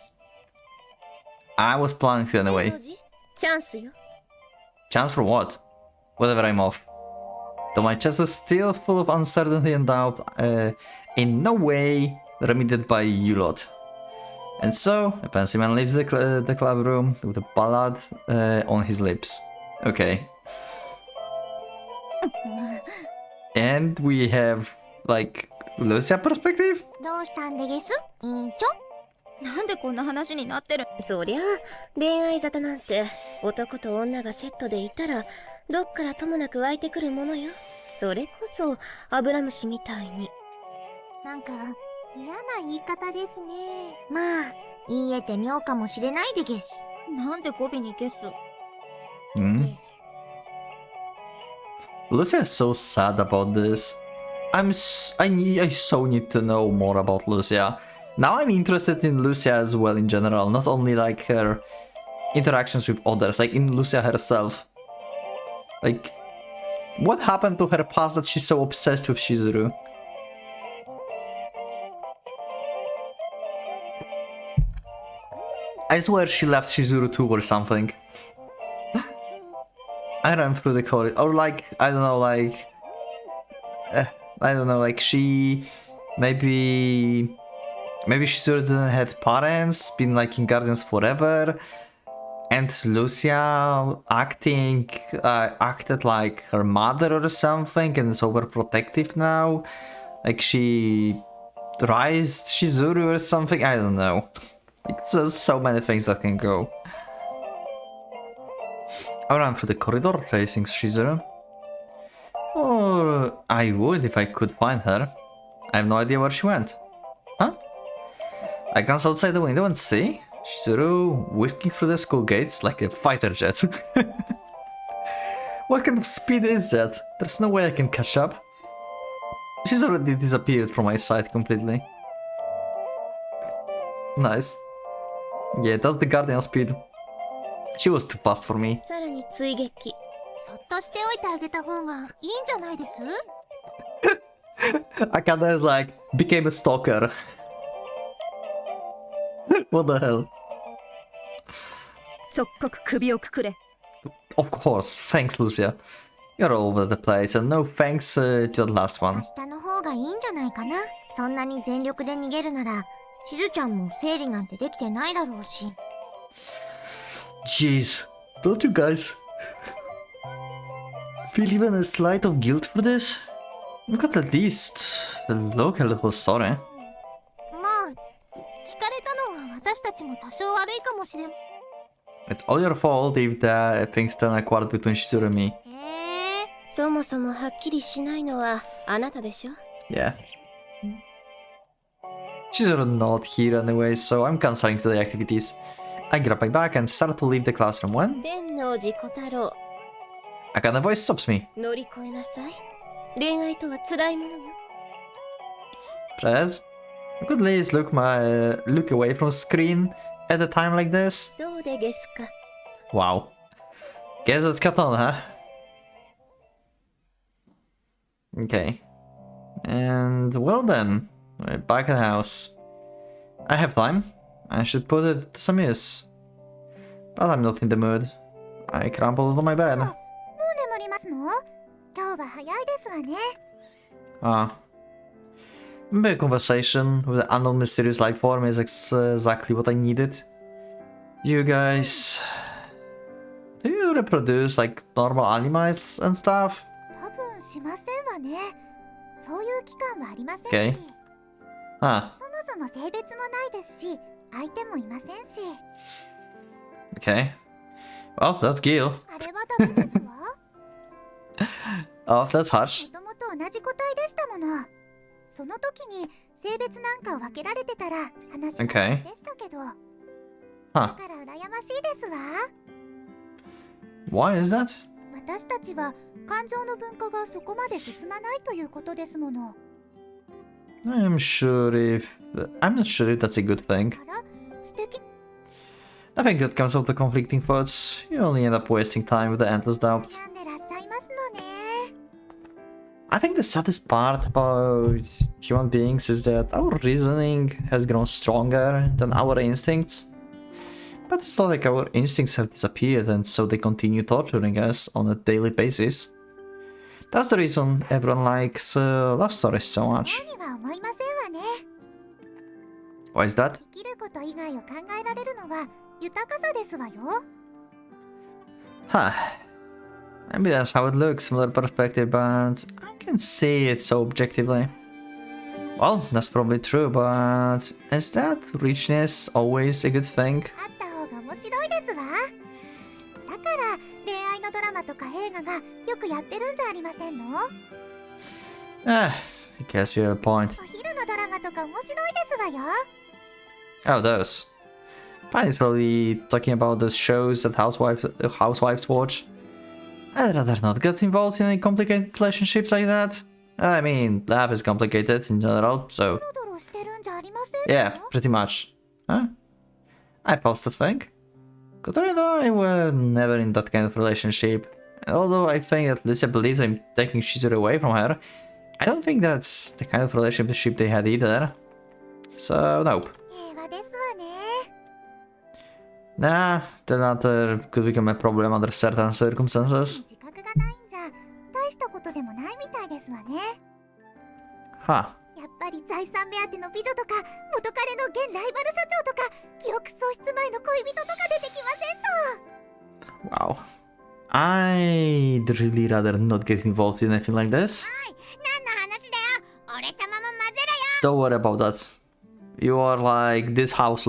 Speaker 1: I was planning to
Speaker 2: ュ。
Speaker 1: anyway.
Speaker 2: チャンスよ。
Speaker 1: Chance for what? Whatever, I'm off. Though my chest is still full of uncertainty and doubt, in no way remedied by you lot. And so, a fancy man leaves the club room with a ballad on his lips. Okay. And we have, like, Lucia perspective?
Speaker 2: どうしたんでげす、委員長。
Speaker 7: なんでこんな話になってる。
Speaker 2: そりゃあ恋愛沙汰なんて男と女がセットでいたらどっからともなく湧いてくるものよ。それこそアブラムシみたいに。なんか嫌な言い方ですね。まあ言えて妙かもしれないでげす。
Speaker 7: なんで語尾にゲス。
Speaker 1: Hmm? Lucia is so sad about this. I so need to know more about Lucia. Now I'm interested in Lucia as well in general, not only like her interactions with others, like in Lucia herself. Like, what happened to her past that she's so obsessed with Shizuru? I swear she left Shizuru too or something. I ran through the corridor, or like, I don't know, like... I don't know, like she... Maybe Shizuru didn't have parents, been like in Guardians forever, and Lucia acted like her mother or something and is overprotective now. Like she raised Shizuru or something, I don't know. Like there's so many things that can go. I ran through the corridor chasing Shizuru. Or I would if I could find her. I have no idea where she went. Huh? I glance outside the window and see Shizuru whisking through the school gates like a fighter jet. What kind of speed is that? There's no way I can catch up. She's already disappeared from my sight completely. Nice. Yeah, that's the Guardian speed. She was too fast for me.
Speaker 2: さらに追撃。そっとしておいてあげた方がいいんじゃないです？
Speaker 1: Akada is like, became a stalker. What the hell?
Speaker 7: 即刻首をくくれ。
Speaker 1: Of course. Thanks, Lucia. You're all over the place, and no thanks to the last one.
Speaker 2: 明日の方がいいんじゃないかな。そんなに全力で逃げるなら、しずちゃんも整理なんてできてないだろうし。
Speaker 1: Jeez, don't you guys feel even a slight of guilt for this? We could at least look a little sorry.
Speaker 2: まあ、聞かれたのは私たちも多少悪いかもしれん。
Speaker 1: It's all your fault if the things turn apart between Shizuru and me.
Speaker 2: そもそもはっきりしないのはあなたでしょ。
Speaker 1: Yeah. Shizuru not here anyway, so I'm canceling today activities. I grab my bag and start to leave the classroom when
Speaker 2: 天王寺小太郎、
Speaker 1: a kind of voice stops me.
Speaker 2: 乗り越えなさい。恋愛とは辛いものよ。
Speaker 1: Prez, you could at least look away from screen at a time like this.
Speaker 2: そうでゲスか。
Speaker 1: Wow. Guess it's Katon, huh? Okay. And well then, we're back at the house. I have time. I should put it to some use. But I'm not in the mood. I crumpled on my bed.
Speaker 2: もう眠りますの？今日は早いですわね。
Speaker 1: Ah. Maybe a conversation with the unknown mysterious life form is exactly what I needed. You guys... Do you reproduce like normal animals and stuff?
Speaker 2: 多分しませんわね。そういう期間はありませんし。
Speaker 1: Okay. Ah,
Speaker 2: そもそも性別もないですし、相手もいませんし。
Speaker 1: okay. Well, that's Gil.
Speaker 2: あれはダメですわ。
Speaker 1: Oh, that's harsh.
Speaker 2: もともと同じ個体でしたもの。その時に性別なんかを分けられてたら話が
Speaker 1: Okay.
Speaker 2: でしたけど。
Speaker 1: Huh.
Speaker 2: だから羨ましいですわ。
Speaker 1: Why is that?
Speaker 2: 私たちは感情の分化がそこまで進まないということですもの。
Speaker 1: I'm not sure if that's a good thing.
Speaker 2: あら、素敵。
Speaker 1: Nothing good comes of the conflicting thoughts. You only end up wasting time with the endless doubt.
Speaker 2: 悩んでらっしゃいますのね。
Speaker 1: I think the saddest part about human beings is that our reasoning has grown stronger than our instincts. But it's not like our instincts have disappeared and so they continue torturing us on a daily basis. That's the reason everyone likes love stories so much.
Speaker 2: そうには思いませんわね。
Speaker 1: Why is that?
Speaker 2: 生きること以外を考えられるのは豊かさですわよ。
Speaker 1: Huh. Maybe that's how it looks from their perspective, but I can't see it so objectively. Well, that's probably true, but is that richness always a good thing?
Speaker 2: あった方が面白いですわ。だから恋愛のドラマとか映画がよくやってるんじゃありませんの？
Speaker 1: I guess you have a point.
Speaker 2: お昼のドラマとか面白いですわよ。
Speaker 1: Oh, those. Pine's probably talking about those shows that housewives watch. I'd rather not get involved in any complicated relationships like that. I mean, life is complicated in general, so
Speaker 2: ドロドロしてるんじゃありませんの？
Speaker 1: yeah, pretty much. Huh? I pause to think. Kotori and I were never in that kind of relationship. And although I think that Lucia believes I'm taking Shizuru away from her, I don't think that's the kind of relationship they had either. So, nope.
Speaker 2: 平和ですわね。
Speaker 1: Nah, the latter could become a problem under certain circumstances.
Speaker 2: 自覚がないんじゃ大したことでもないみたいですわね。
Speaker 1: Huh.
Speaker 2: やっぱり財産目当ての美女とか元彼の現ライバル社長とか記憶喪失前の恋人とか出てきませんと。
Speaker 1: Wow. I'd really rather not get involved in anything like this.
Speaker 2: 何の話だよ。俺様も混ぜ
Speaker 1: Don't worry about that. You are like this house,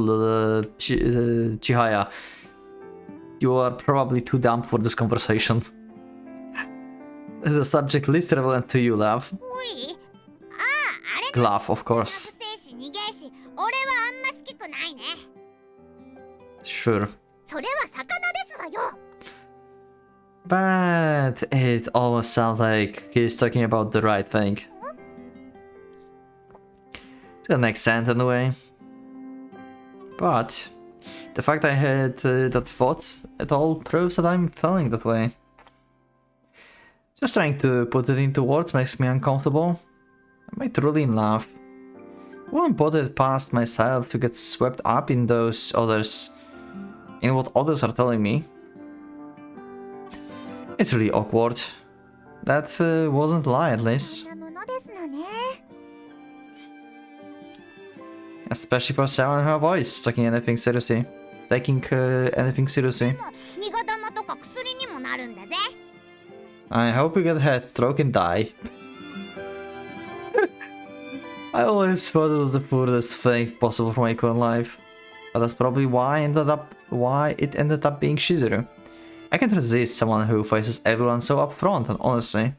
Speaker 1: Chihaya. You are probably too dumb for this conversation. It's a subject least relevant to you, love.
Speaker 2: ろよ。おい。ああ、あれ
Speaker 1: Glove, of course.
Speaker 2: 不正し逃げし、俺はあんま好きくないね。
Speaker 1: Sure.
Speaker 2: それは魚ですわよ。
Speaker 1: But it almost sounds like he's talking about the right thing. To an extent, anyway. But the fact I had that thought at all proves that I'm feeling that way. Just trying to put it into words makes me uncomfortable. Am I truly in love? Wouldn't put it past myself to get swept up in those others. In what others are telling me. It's really awkward. That wasn't a lie, at least.
Speaker 2: なものですのね。
Speaker 1: Especially for someone who avoids taking anything seriously. Taking anything seriously.
Speaker 2: 苦玉とか薬にもなるんだぜ。
Speaker 1: I hope you get a head stroke and die. I always thought it was the furthest thing possible for my current life. But that's probably why it ended up being Shizuru. I can't resist someone who faces everyone so upfront and honestly.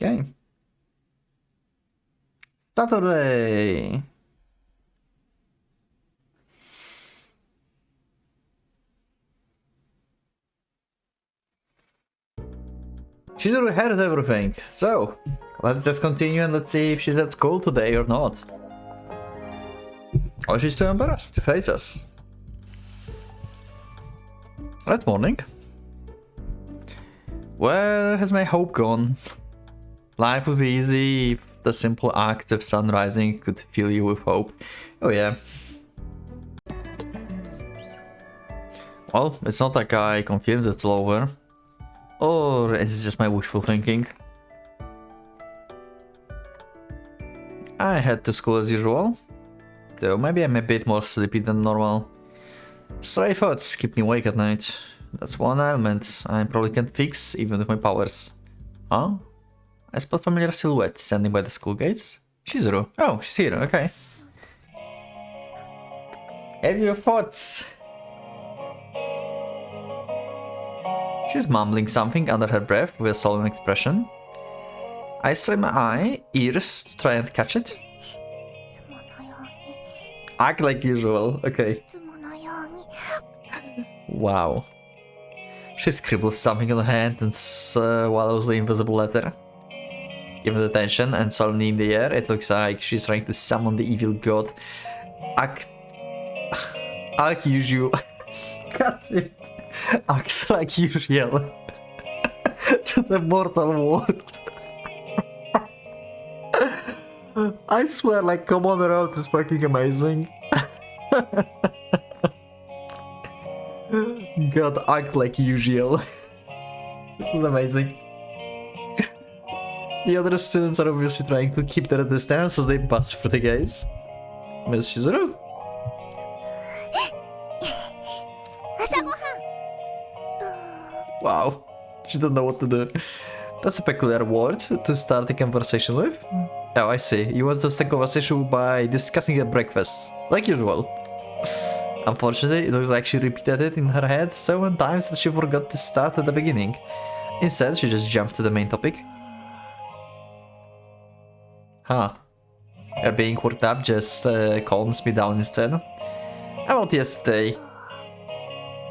Speaker 1: Okay. Saturday! Shizuru heard everything, so let's just continue and let's see if she's at school today or not. Or she's too embarrassed to face us. That's morning. Where has my hope gone? Life would be easy if the simple act of sun rising could fill you with hope. Oh yeah. Well, it's not like I confirmed it's all over. Or is it just my wishful thinking? I head to school as usual. Though maybe I'm a bit more sleepy than normal. Stray thoughts keep me awake at night. That's one element I probably can't fix even with my powers. Huh? I spot familiar silhouette standing by the school gates. Shizuru. Oh, she's here, okay. Have your thoughts? She's mumbling something under her breath with a solemn expression. I strain my ears to try and catch it.
Speaker 2: いつものように。
Speaker 1: Act like usual, okay.
Speaker 2: いつものように。
Speaker 1: Wow. She scribbles something on her hand and swallows the invisible letter. Given the tension and solemnity in the air, it looks like she's trying to summon the evil god. Act usual. God damn it. Acts like usual. To the mortal world. I swear, like, Commander Earth is fucking amazing. God, act like usual. This is amazing. The other students are obviously trying to keep their distance as they pass through the gates. Miss Shizuru?
Speaker 2: 朝ごはん。
Speaker 1: Wow. She doesn't know what to do. That's a peculiar word to start a conversation with. Oh, I see. You want to start a conversation by discussing a breakfast. Like usual. Unfortunately, it looks like she repeated it in her head so many times that she forgot to start at the beginning. Instead, she just jumped to the main topic. Huh. Her being worked up just calms me down instead. About yesterday.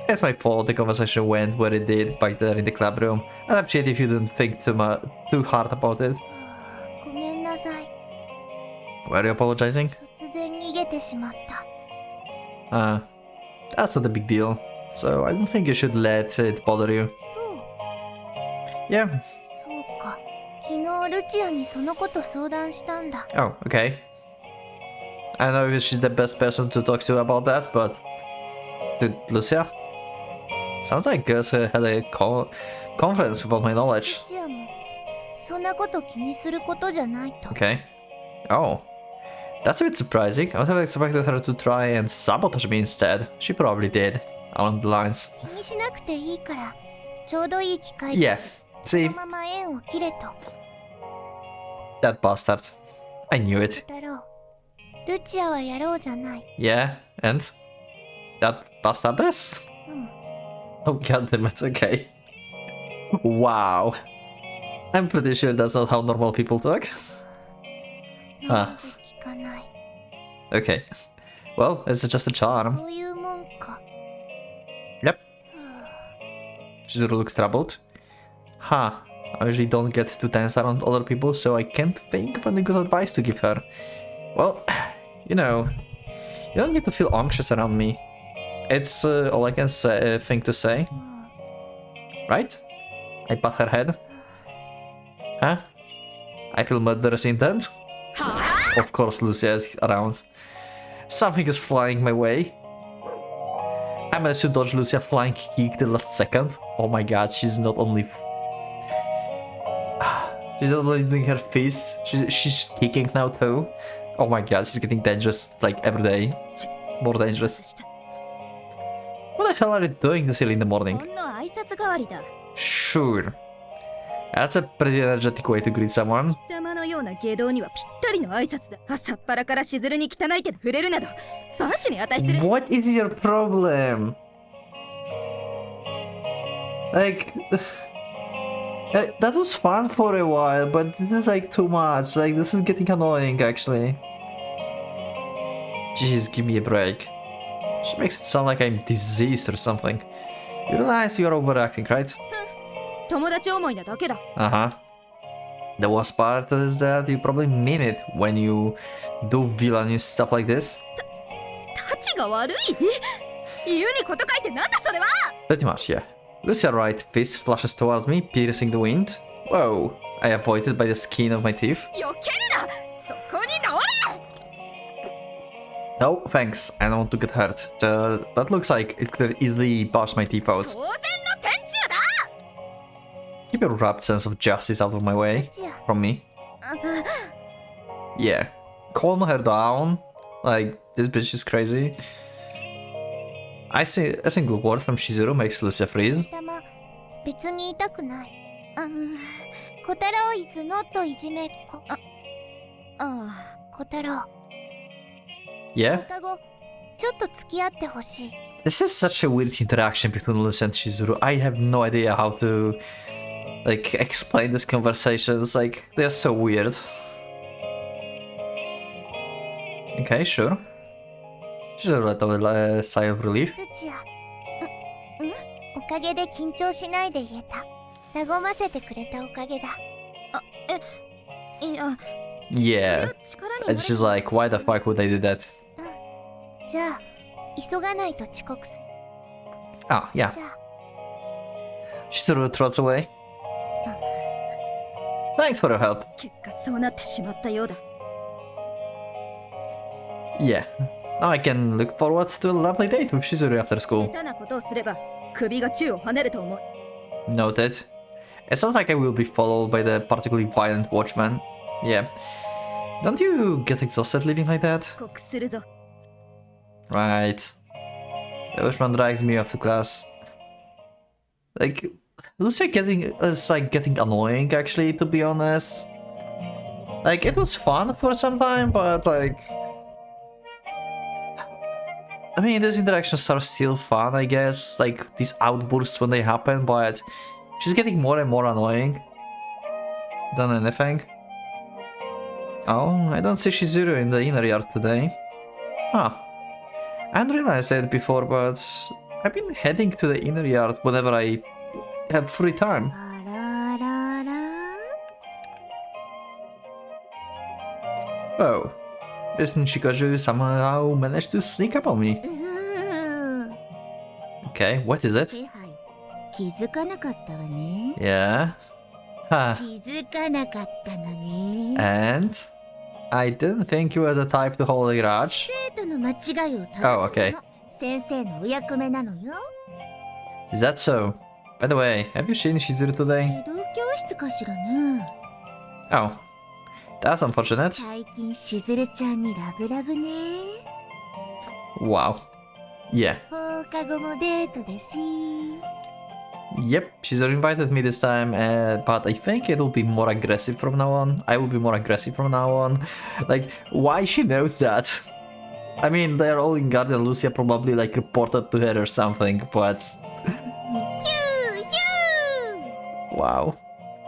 Speaker 1: It's my fault the conversation went where it did back there in the club room. I'd appreciate if you didn't think too hard about it.
Speaker 2: ごめんなさい。
Speaker 1: Why are you apologizing?
Speaker 2: 突然逃げてしまった。
Speaker 1: That's not a big deal. So I don't think you should let it bother you.
Speaker 2: そう。
Speaker 1: Yeah.
Speaker 2: そうか。昨日ルチアにそのこと相談したんだ。
Speaker 1: Oh, okay. I don't know if she's the best person to talk to about that, but... Dude, Lucia? Sounds like girls had a conference without my
Speaker 2: ル
Speaker 1: knowledge.
Speaker 2: チアもそんなこと気にすることじゃないと。
Speaker 1: Okay. Oh. That's a bit surprising. I would have expected her to try and sabotage me instead. She probably did. Along the lines.
Speaker 2: 気にしなくていいからちょうどいい機会
Speaker 1: Yeah.
Speaker 2: そ
Speaker 1: See?
Speaker 2: のまま縁を切れと。
Speaker 1: That bastard. I knew it.
Speaker 2: 太郎、ルチアはやろうじゃない。
Speaker 1: Yeah, and? That bastard is?
Speaker 2: うん。
Speaker 1: Oh god damn it, okay. Wow. I'm pretty sure that's not how normal people talk.
Speaker 2: なんで聞かない。
Speaker 1: Okay. Well, it's just a charm.
Speaker 2: そういうもんか。
Speaker 1: Yep. Shizuru looks troubled. Huh. I usually don't get too tense around other people, so I can't think of any good advice to give her. Well, you know, you don't need to feel anxious around me. It's all I can say, think to say. Right? I pat her head. Huh? I feel murderous intent. Of course Lucia is around. Something is flying my way. I managed to dodge Lucia flying kick the last second. Oh my god, she's not only... She's not only doing her fists, she's kicking now too. Oh my god, she's getting dangerous like every day. More dangerous. What the hell are you doing this early in the morning?
Speaker 7: ほんの挨拶代わりだ。
Speaker 1: Sure. That's a pretty energetic way to greet someone.
Speaker 7: 貴様のような下道にはぴったりの挨拶だ。朝っぱらからしずるに汚い手で触れるなど、万死に値する。
Speaker 1: What is your problem? Like... that was fun for a while, but this is like too much. Like, this is getting annoying actually. Jeez, give me a break. She makes it sound like I'm diseased or something. You realize you're overacting, right?
Speaker 7: 友達思いなだけだ。
Speaker 1: Uh-huh. The worst part is that you probably mean it when you do villainous stuff like this.
Speaker 7: タチが悪い？言うにこと書いてなんだそれは！
Speaker 1: Pretty much, yeah. Lucia right fist flashes towards me, piercing the wind. Whoa, I avoided by the skin of my teeth.
Speaker 7: 避けるな！そこに直れ！
Speaker 1: No, thanks. I don't want to get hurt. That looks like it could have easily bashed my teeth out.
Speaker 7: 当然の天柱だ！
Speaker 1: Keep your rapt sense of justice out of my way. From me. Yeah. Calm her down. Like, this bitch is crazy. A single word from Shizuru makes Lucia freeze.
Speaker 2: 別に痛くない。小太郎いつのっといじめっ子。小太郎。
Speaker 1: Yeah?
Speaker 2: 放課後ちょっと付き合ってほしい。
Speaker 1: This is such a weird interaction between Lucia and Shizuru. I have no idea how to, like, explain these conversations. Like, they're so weird. Okay, sure. Shizuru let out a sigh of relief.
Speaker 2: ルチア。おかげで緊張しないで言えた。和ませてくれたおかげだ。いや。
Speaker 1: Yeah. It's just like, why the fuck would they do that?
Speaker 2: じゃあ急がないと遅刻す。
Speaker 1: Ah, yeah.
Speaker 2: じゃあ。
Speaker 1: Shizuru trots away. Thanks for your help.
Speaker 7: 結果そうなってしまったようだ。
Speaker 1: Yeah. Now I can look forward to a lovely date with Shizuru after
Speaker 7: 下
Speaker 1: school.
Speaker 7: 手なことをすれば首が宙を跳ねると思う。
Speaker 1: Noted. It's not like I will be followed by the particularly violent watchman. Yeah. Don't you get exhausted living like that?
Speaker 7: 遅刻するぞ。
Speaker 1: Right. The watchman drags me off to class. Like, Lucia is like getting annoying actually, to be honest. Like, it was fun for some time, but like... I mean, these interactions are still fun, I guess. Like, these outbursts when they happen, but she's getting more and more annoying than anything. Oh, I don't see Shizuru in the inner yard today. Huh. I hadn't realized that before, but I've been heading to the inner yard whenever I have free time.
Speaker 2: あららら。
Speaker 1: Oh. This Nishikaju somehow managed to sneak up on me. Okay, what is it?
Speaker 2: 気配気づかなかったわね。
Speaker 1: Yeah. Huh.
Speaker 2: 気づかなかったのね。
Speaker 1: And? I didn't think you were the type to hold a grudge.
Speaker 2: 生徒の間違いを正す
Speaker 1: Oh, okay.
Speaker 2: の先生のお役目なのよ。
Speaker 1: Is that so? By the way, have you seen Shizuru today?
Speaker 2: 移動教室かしらね。
Speaker 1: Oh. That's unfortunate.
Speaker 2: 最近しずるちゃんにラブラブね。
Speaker 1: Wow. Yeah.
Speaker 2: 放課後もデートだし。
Speaker 1: Yep, Shizuru invited me this time, but I think it'll be more aggressive from now on. I will be more aggressive from now on. Like, why she knows that? I mean, they're all in guard and Lucia probably like reported to her or something, but... Wow.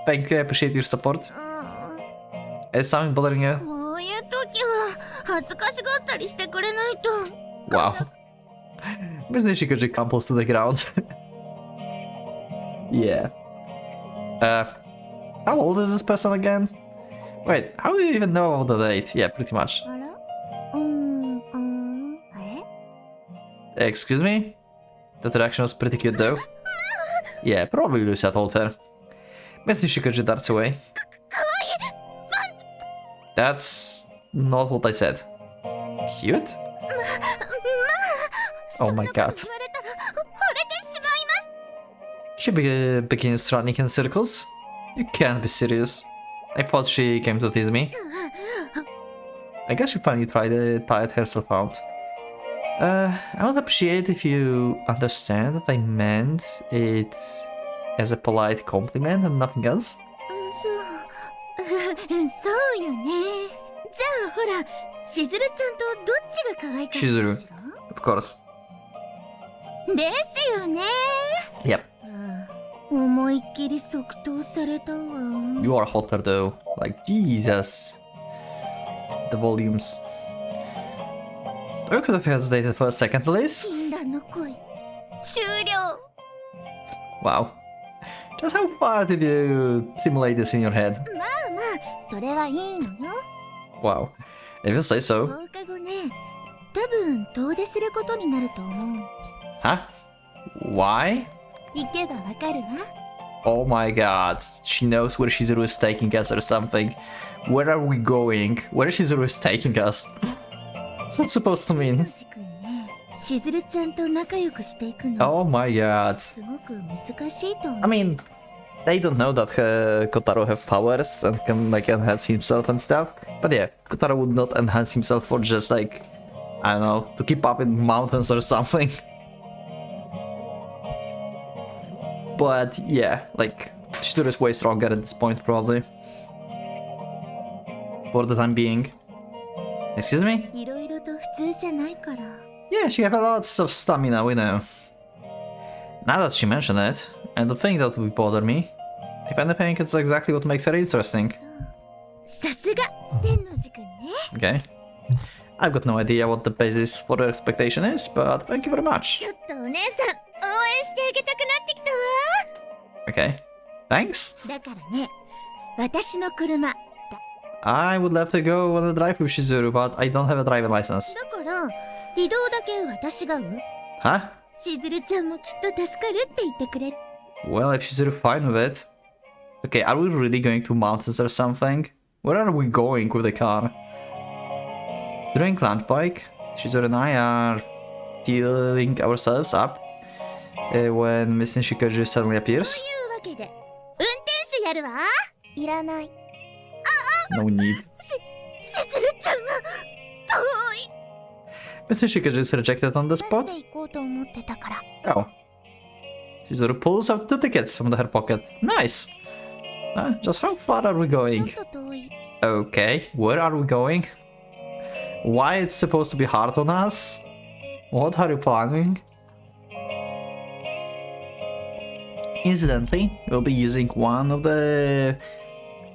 Speaker 1: Thank you, I appreciate your support. Is something bothering you?
Speaker 2: こういう時は恥ずかしがったりしてくれないと。
Speaker 1: Wow. Miss Nishikoji crumbles to the ground. Yeah. How old is this person again? Wait, how do you even know about the date? Yeah, pretty much.
Speaker 2: あら
Speaker 1: Excuse me? That reaction was pretty cute though. Yeah, probably Lucia told her. Miss Nishikoji darts away. That's not what I said. Cute? Oh my god. She begins running in circles? You can't be serious. I thought she came to tease me. I guess she finally tired herself out. I would appreciate if you understand that I meant it as a polite compliment and nothing else.
Speaker 2: そうよね。じゃあほら、しずるちゃんとどっちが可愛かったかし
Speaker 1: Shizuru.
Speaker 2: ら
Speaker 1: Of course.
Speaker 2: ですよね。
Speaker 1: Yep.
Speaker 2: 思いっきり即答されたわ。
Speaker 1: You are hotter though. Like, Jesus. The volumes. I could have hesitated for a second at least.
Speaker 2: 禁断の恋終了。
Speaker 1: Wow. Just how far did you simulate this in your head?
Speaker 2: まあまあ、それはいいのよ。
Speaker 1: Wow. If you say so.
Speaker 2: 放課後ね、多分遠出することになると思う。
Speaker 1: Huh? Why?
Speaker 2: 行けばわかるわ。
Speaker 1: Oh my god. She knows where Shizuru is taking us or something. Where are we going? Where Shizuru is taking us? What's that supposed to mean?
Speaker 2: しくんね、しずるちゃんと仲良くしていくの。
Speaker 1: Oh my god.
Speaker 2: すごく難しいと思う。
Speaker 1: I mean, they don't know that Kotaro have powers and can like enhance himself and stuff. But yeah, Kotaro would not enhance himself for just like, I don't know, to keep up in mountains or something. But yeah, like, Shizuru is way stronger at this point probably. For the time being. Excuse me?
Speaker 2: いろいろと普通じゃないから。
Speaker 1: Yeah, she have lots of stamina, we know. Now that she mentioned it, and the thing that would bother me, if anything, it's exactly what makes her interesting.
Speaker 2: さすが天の寺くんね。
Speaker 1: Okay. I've got no idea what the basis for the expectation is, but thank you very much.
Speaker 2: ちょっとお姉さん、応援してあげたくなってきたわ。
Speaker 1: Okay. Thanks.
Speaker 2: だからね、私の車。だ
Speaker 1: I would love to go on a drive with Shizuru, but I don't have a driving license.
Speaker 2: から移動だけ私が
Speaker 1: Huh?
Speaker 2: しずるちゃんもきっと助かるって言ってくれ。
Speaker 1: Well, if Shizuru fine with it. Okay, are we really going to mountains or something? Where are we going with the car? During land bike, Shizuru and I are healing ourselves up when Miss Nishikazu suddenly appears.
Speaker 2: というわけで、運転手やるわ。いらない。
Speaker 1: No need.
Speaker 2: しずるちゃんは遠い。
Speaker 1: Miss Nishikazu is rejected on the
Speaker 2: バス
Speaker 1: spot.
Speaker 2: で行こうと思ってたから。
Speaker 1: Oh. Shizuru pulls out the tickets from her pocket. Nice! Just how far are we
Speaker 2: ちょ
Speaker 1: going?
Speaker 2: っと遠い。
Speaker 1: Okay, where are we going? Why it's supposed to be hard on us? What are you planning? Incidentally, we'll be using one of the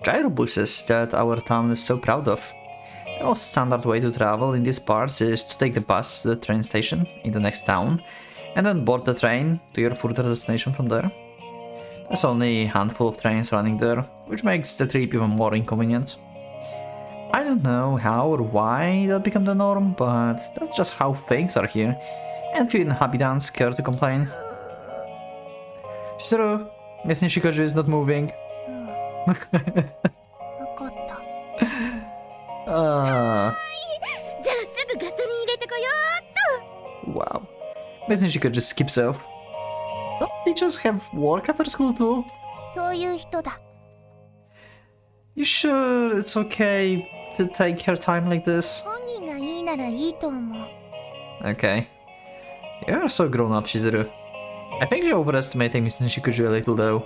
Speaker 1: gyro buses that our town is so proud of. The most standard way to travel in these parts is to take the bus to the train station in the next town and then board the train to your further destination from there. There's only a handful of trains running there, which makes the trip even more inconvenient. I don't know how or why that became the norm, but that's just how things are here, and few inhabitants care to complain. Shizuru, Miss Nishikazu is not moving.
Speaker 2: わかった。
Speaker 1: Ah,
Speaker 2: じゃあすぐガソリン入れてこよ
Speaker 1: wow. Miss Nishikazu just skips off. Don't they just have work after school too?
Speaker 2: う。そういう人だ。
Speaker 1: You sure it's okay to take her time like this?
Speaker 2: 本人がいいならいいと思う。
Speaker 1: Okay. You are so grown up, Shizuru. I think you're overestimating Miss Nishikazu a little though.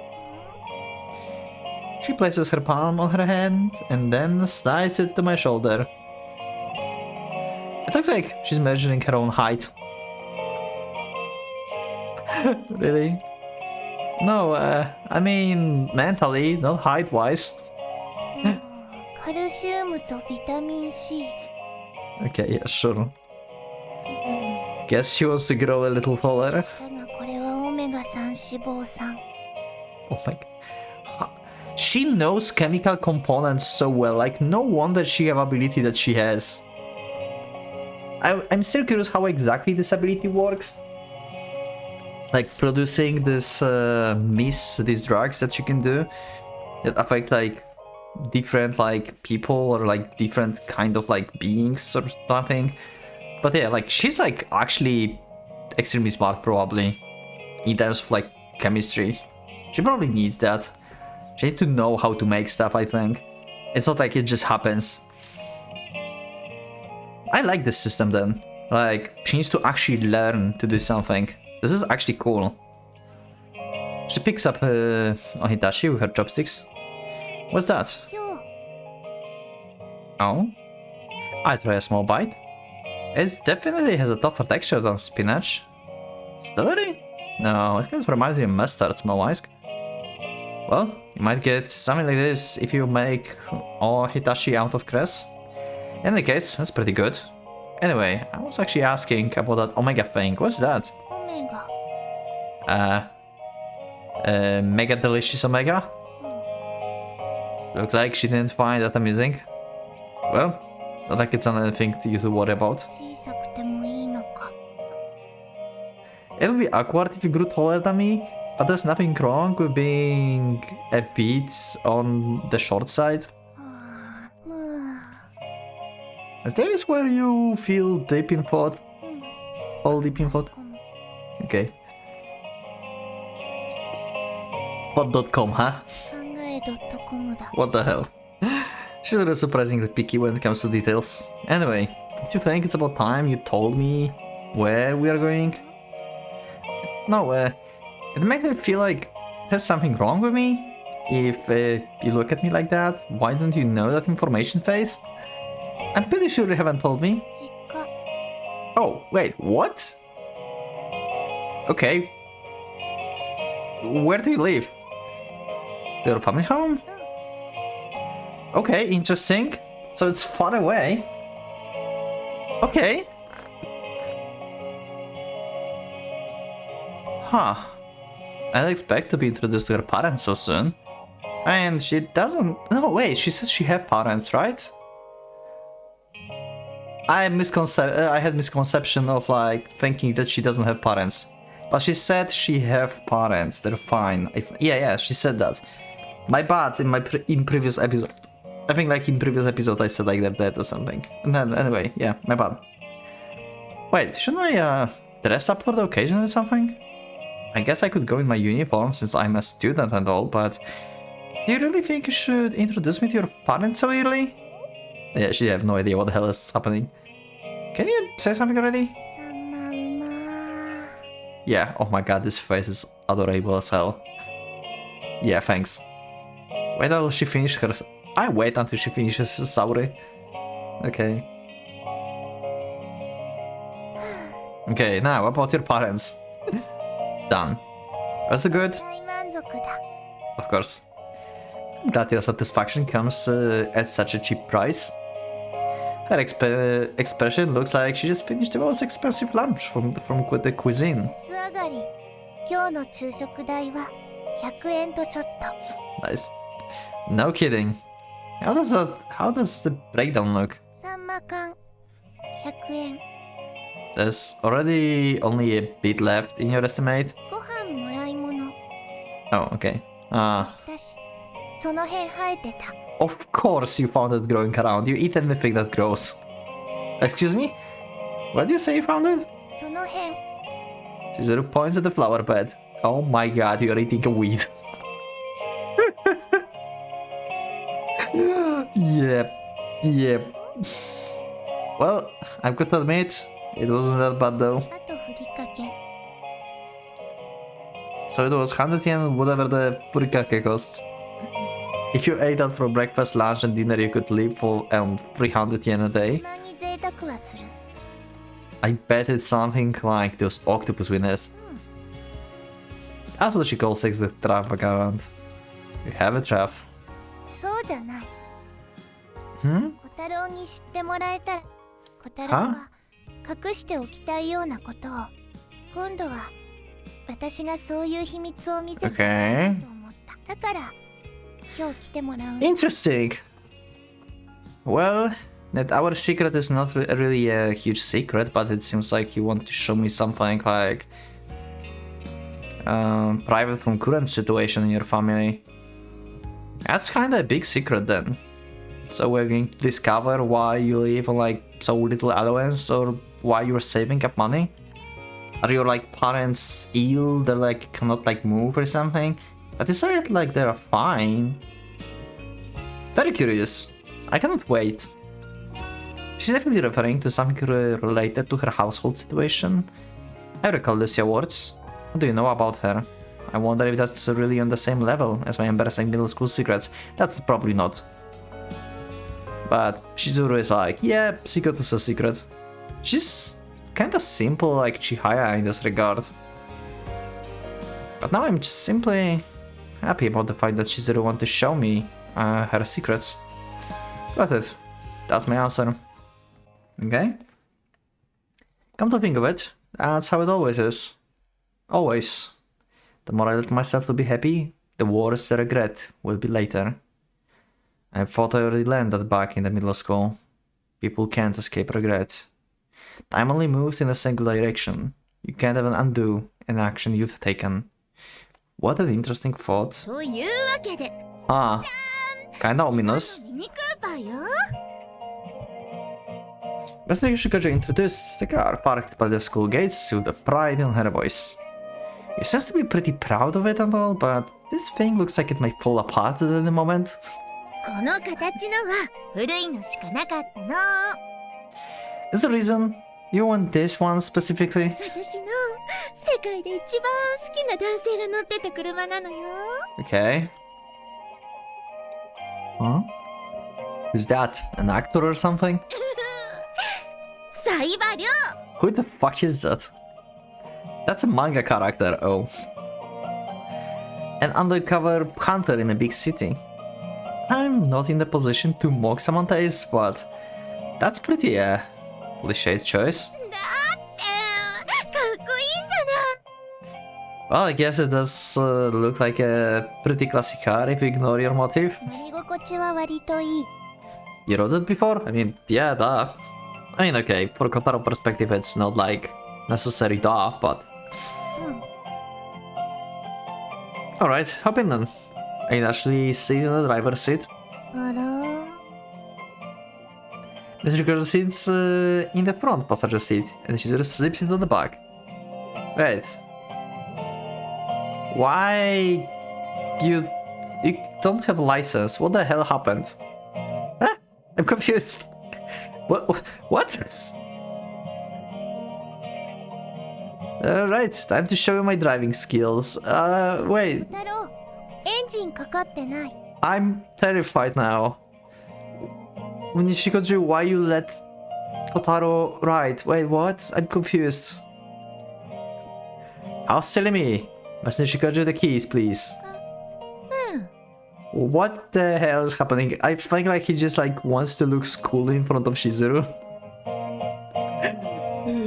Speaker 1: She places her palm on her hand and then slides it to my shoulder. It looks like she's measuring her own height. Really? No, I mean mentally, not height-wise.
Speaker 2: カルシウムとビタミン C。
Speaker 1: Okay, yeah, sure. Guess she wants to grow a little taller.
Speaker 2: だがこれはオメガ3脂肪酸。
Speaker 1: Oh my god. She knows chemical components so well, like no wonder she have ability that she has. I'm still curious how exactly this ability works. Like producing this these drugs that she can do that affect like different like people or like different kind of like beings or something. But yeah, like she's like actually extremely smart probably in terms of like chemistry. She probably needs that. She needs to know how to make stuff, I think. It's not like it just happens. I like this system then. Like, she needs to actually learn to do something. This is actually cool. She picks up Ohitashi with her chopsticks. What's that? Oh? I try a small bite. It definitely has a tougher texture than spinach. Celery? No, it kind of reminds me of mustard smell-wise. Well, you might get something like this if you make Ohitashi out of cress. In any case, that's pretty good. Anyway, I was actually asking about that omega thing. What's that?
Speaker 2: Omega.
Speaker 1: Mega delicious omega? Looks like she didn't find that amusing. Well, not like it's anything for you to worry about.
Speaker 2: 小さくてもいいのか。
Speaker 1: It'll be awkward if you grew taller than me, but there's nothing wrong with being a bit on the short side.
Speaker 2: まあ、
Speaker 1: Is this where you feel deep in thought? All deep in thought? Okay. What.com, huh?
Speaker 2: 考え .com だ。
Speaker 1: What the hell? She's really surprisingly picky when it comes to details. Anyway, don't you think it's about time you told me where we are going? No, it makes me feel like there's something wrong with me. If you look at me like that, why don't you know that information phase? I'm pretty sure you haven't told me.
Speaker 2: 実家。
Speaker 1: Oh, wait, what? Okay. Where do you live? Your family home? Okay, interesting. So it's far away. Okay. Huh. I didn't expect to be introduced to her parents so soon. And she doesn't... No, wait, she says she have parents, right? I had misconception of like thinking that she doesn't have parents. But she said she have parents, they're fine. Yeah, she said that. My bad in previous episode. I think like in previous episode I said like they're dead or something. And then anyway, yeah, my bad. Wait, shouldn't I dress up for the occasion or something? I guess I could go in my uniform since I'm a student and all, but do you really think you should introduce me to your parents so early? Yeah, she have no idea what the hell is happening. Can you say something already?
Speaker 2: さんまうま。
Speaker 1: Yeah, oh my god, this face is adorable as hell. Yeah, thanks. Wait until she finishes her... I wait until she finishes her sauri. Okay. Okay, now what about your parents? Done. Was it good?
Speaker 2: 大満足だ。
Speaker 1: Of course. I'm glad your satisfaction comes at such a cheap price. Her expression looks like she just finished the most expensive lunch from the cuisine.
Speaker 2: 安上がり。今日の昼食代は100円とちょっと。
Speaker 1: Nice. No kidding. How does the breakdown look?
Speaker 2: サンマ缶100円。
Speaker 1: There's already only a bit left in your estimate.
Speaker 2: ご飯もらい物。
Speaker 1: Oh, okay.
Speaker 2: だし、その辺生えてた。
Speaker 1: Of course you found it growing around. You eat anything that grows. Excuse me? What do you say you found it?
Speaker 2: その辺。
Speaker 1: Shizuru points at the flower bed. Oh my god, you're eating a weed. Yep. Well, I've got to admit, it wasn't that bad though.
Speaker 2: あとふりかけ。
Speaker 1: So it was 100 yen, whatever the furikake costs. If you ate that for breakfast, lunch and dinner, you could live for 300 yen a day.
Speaker 2: たまに贅沢はする。
Speaker 1: I bet it's something like those octopus winners. That's what she calls extravagant. You have a trap.
Speaker 2: そうじゃない。
Speaker 1: Hmm?
Speaker 2: 小太郎に知ってもらえたら、小太郎は隠しておきたいようなことを、今度は私がそういう秘密を見せてやろうと思った。だから今日来てもらう。
Speaker 1: Interesting. Well, that our secret is not really a huge secret, but it seems like you want to show me something like private from current situation in your family. That's kinda a big secret then. So we're going to discover why you live on like so little allowance or why you're saving up money? Are your like parents ill? They like cannot like move or something? But you said like they're fine. Very curious. I cannot wait. She's definitely referring to something related to her household situation. I recall Lucia words. What do you know about her? I wonder if that's really on the same level as my embarrassing middle school secrets. That's probably not. But Shizuru is like, yeah, secret is a secret. She's kinda simple like Chihaya in this regard. But now I'm just simply happy about the fact that Shizuru wants to show me her secrets. Got it. That's my answer. Okay? Come to think of it, that's how it always is. Always. The more I let myself to be happy, the worse the regret will be later. I thought I already learned that back in the middle school. People can't escape regret. Time only moves in a single direction. You can't even undo an action you've taken. What an interesting thought.
Speaker 2: というわけで
Speaker 1: Ah, kinda ominous.
Speaker 2: ミニクーパーよ
Speaker 1: Mr. Yoshikazu introduced the car parked by the school gates with a pride in her voice. He seems to be pretty proud of it and all, but this thing looks like it might fall apart at any moment.
Speaker 2: この形のは古いのしかなかったの
Speaker 1: Is the reason you want this one specifically?
Speaker 2: 私の世界で一番好きな男性が乗ってた車なのよ
Speaker 1: Okay. Huh? Who's that? An actor or something?
Speaker 2: サイバリョ
Speaker 1: Who the fuck is that? That's a manga character, oh. An undercover hunter in a big city. I'm not in the position to mock Samantha's, but that's pretty cliched choice.
Speaker 2: だってかっこいいじゃない
Speaker 1: Well, I guess it does look like a pretty classic car if you ignore your motive.
Speaker 2: 乗り心地は割といい
Speaker 1: You rode it before? I mean, yeah, duh. I mean, okay, for Kotaro perspective, it's not like necessary duh, but... Alright, hop in then. I can actually sit in the driver's seat.
Speaker 2: あら
Speaker 1: Mr. Girl sits in the front passenger seat, and Shizuru slips into the back. Wait. Why... You don't have a license? What the hell happened? Huh? I'm confused. What? Alright, time to show you my driving skills. Wait.
Speaker 2: だろうエンジンかかってない
Speaker 1: I'm terrified now. Nishikoju, why you let Kotaro ride? Wait, what? I'm confused. How silly me. Must Nishikoju the keys, please. What the hell is happening? I think like he just like wants to look cool in front of Shizuru.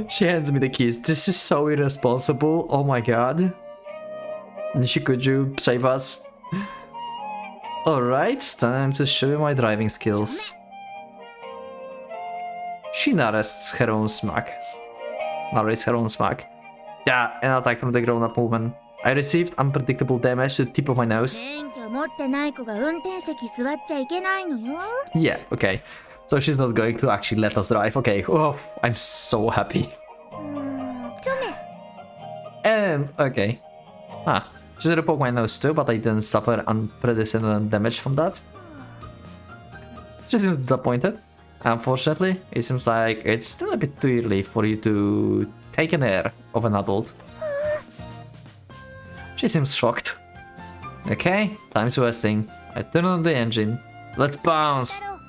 Speaker 1: She hands me the keys. This is so irresponsible. Oh my god. Nishikoju, save us. Alright, time to show you my driving skills. She narrates her own smack. Yeah, an attack from the grown-up woman. I received unpredictable damage to the tip of my nose.
Speaker 2: 免許持ってない子が運転席座っちゃいけないのよ
Speaker 1: Yeah, okay. So she's not going to actually let us drive. Okay, oh, I'm so happy.
Speaker 2: ちょめ
Speaker 1: And, okay. She did poke my nose too, but I didn't suffer unprecedented damage from that. She seems disappointed. Unfortunately, it seems like it's still a bit too early for you to take an air of an adult. She seems shocked. Okay, time's wasting. I turn on the engine. Let's bounce!
Speaker 2: だろう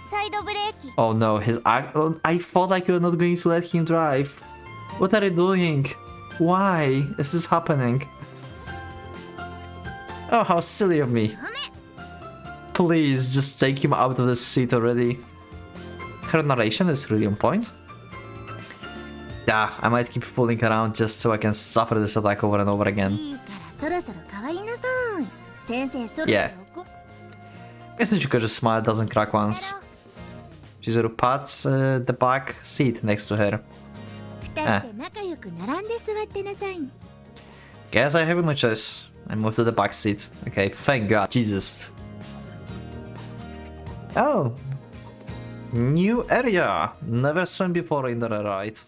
Speaker 2: サイドブレーキ
Speaker 1: Oh no, his act. Oh, I thought like you're not going to let him drive. What are you doing? Why is this happening? Oh, how silly of me. Please, just take him out of the seat already. Her narration is really on point. Yeah, I might keep fooling around just so I can suffer this attack over and over again.
Speaker 2: いいからそろそろ変わりなさい先生そろそろ
Speaker 1: Yeah. Miss Nishikoju's smile doesn't crack once. Shizuru pats the back seat next to her.
Speaker 2: 二人で仲良く並んで座ってなさい
Speaker 1: Guess I have no choice. I move to the back seat. Okay, thank god. Jesus. Oh, new area, never seen before in the ride.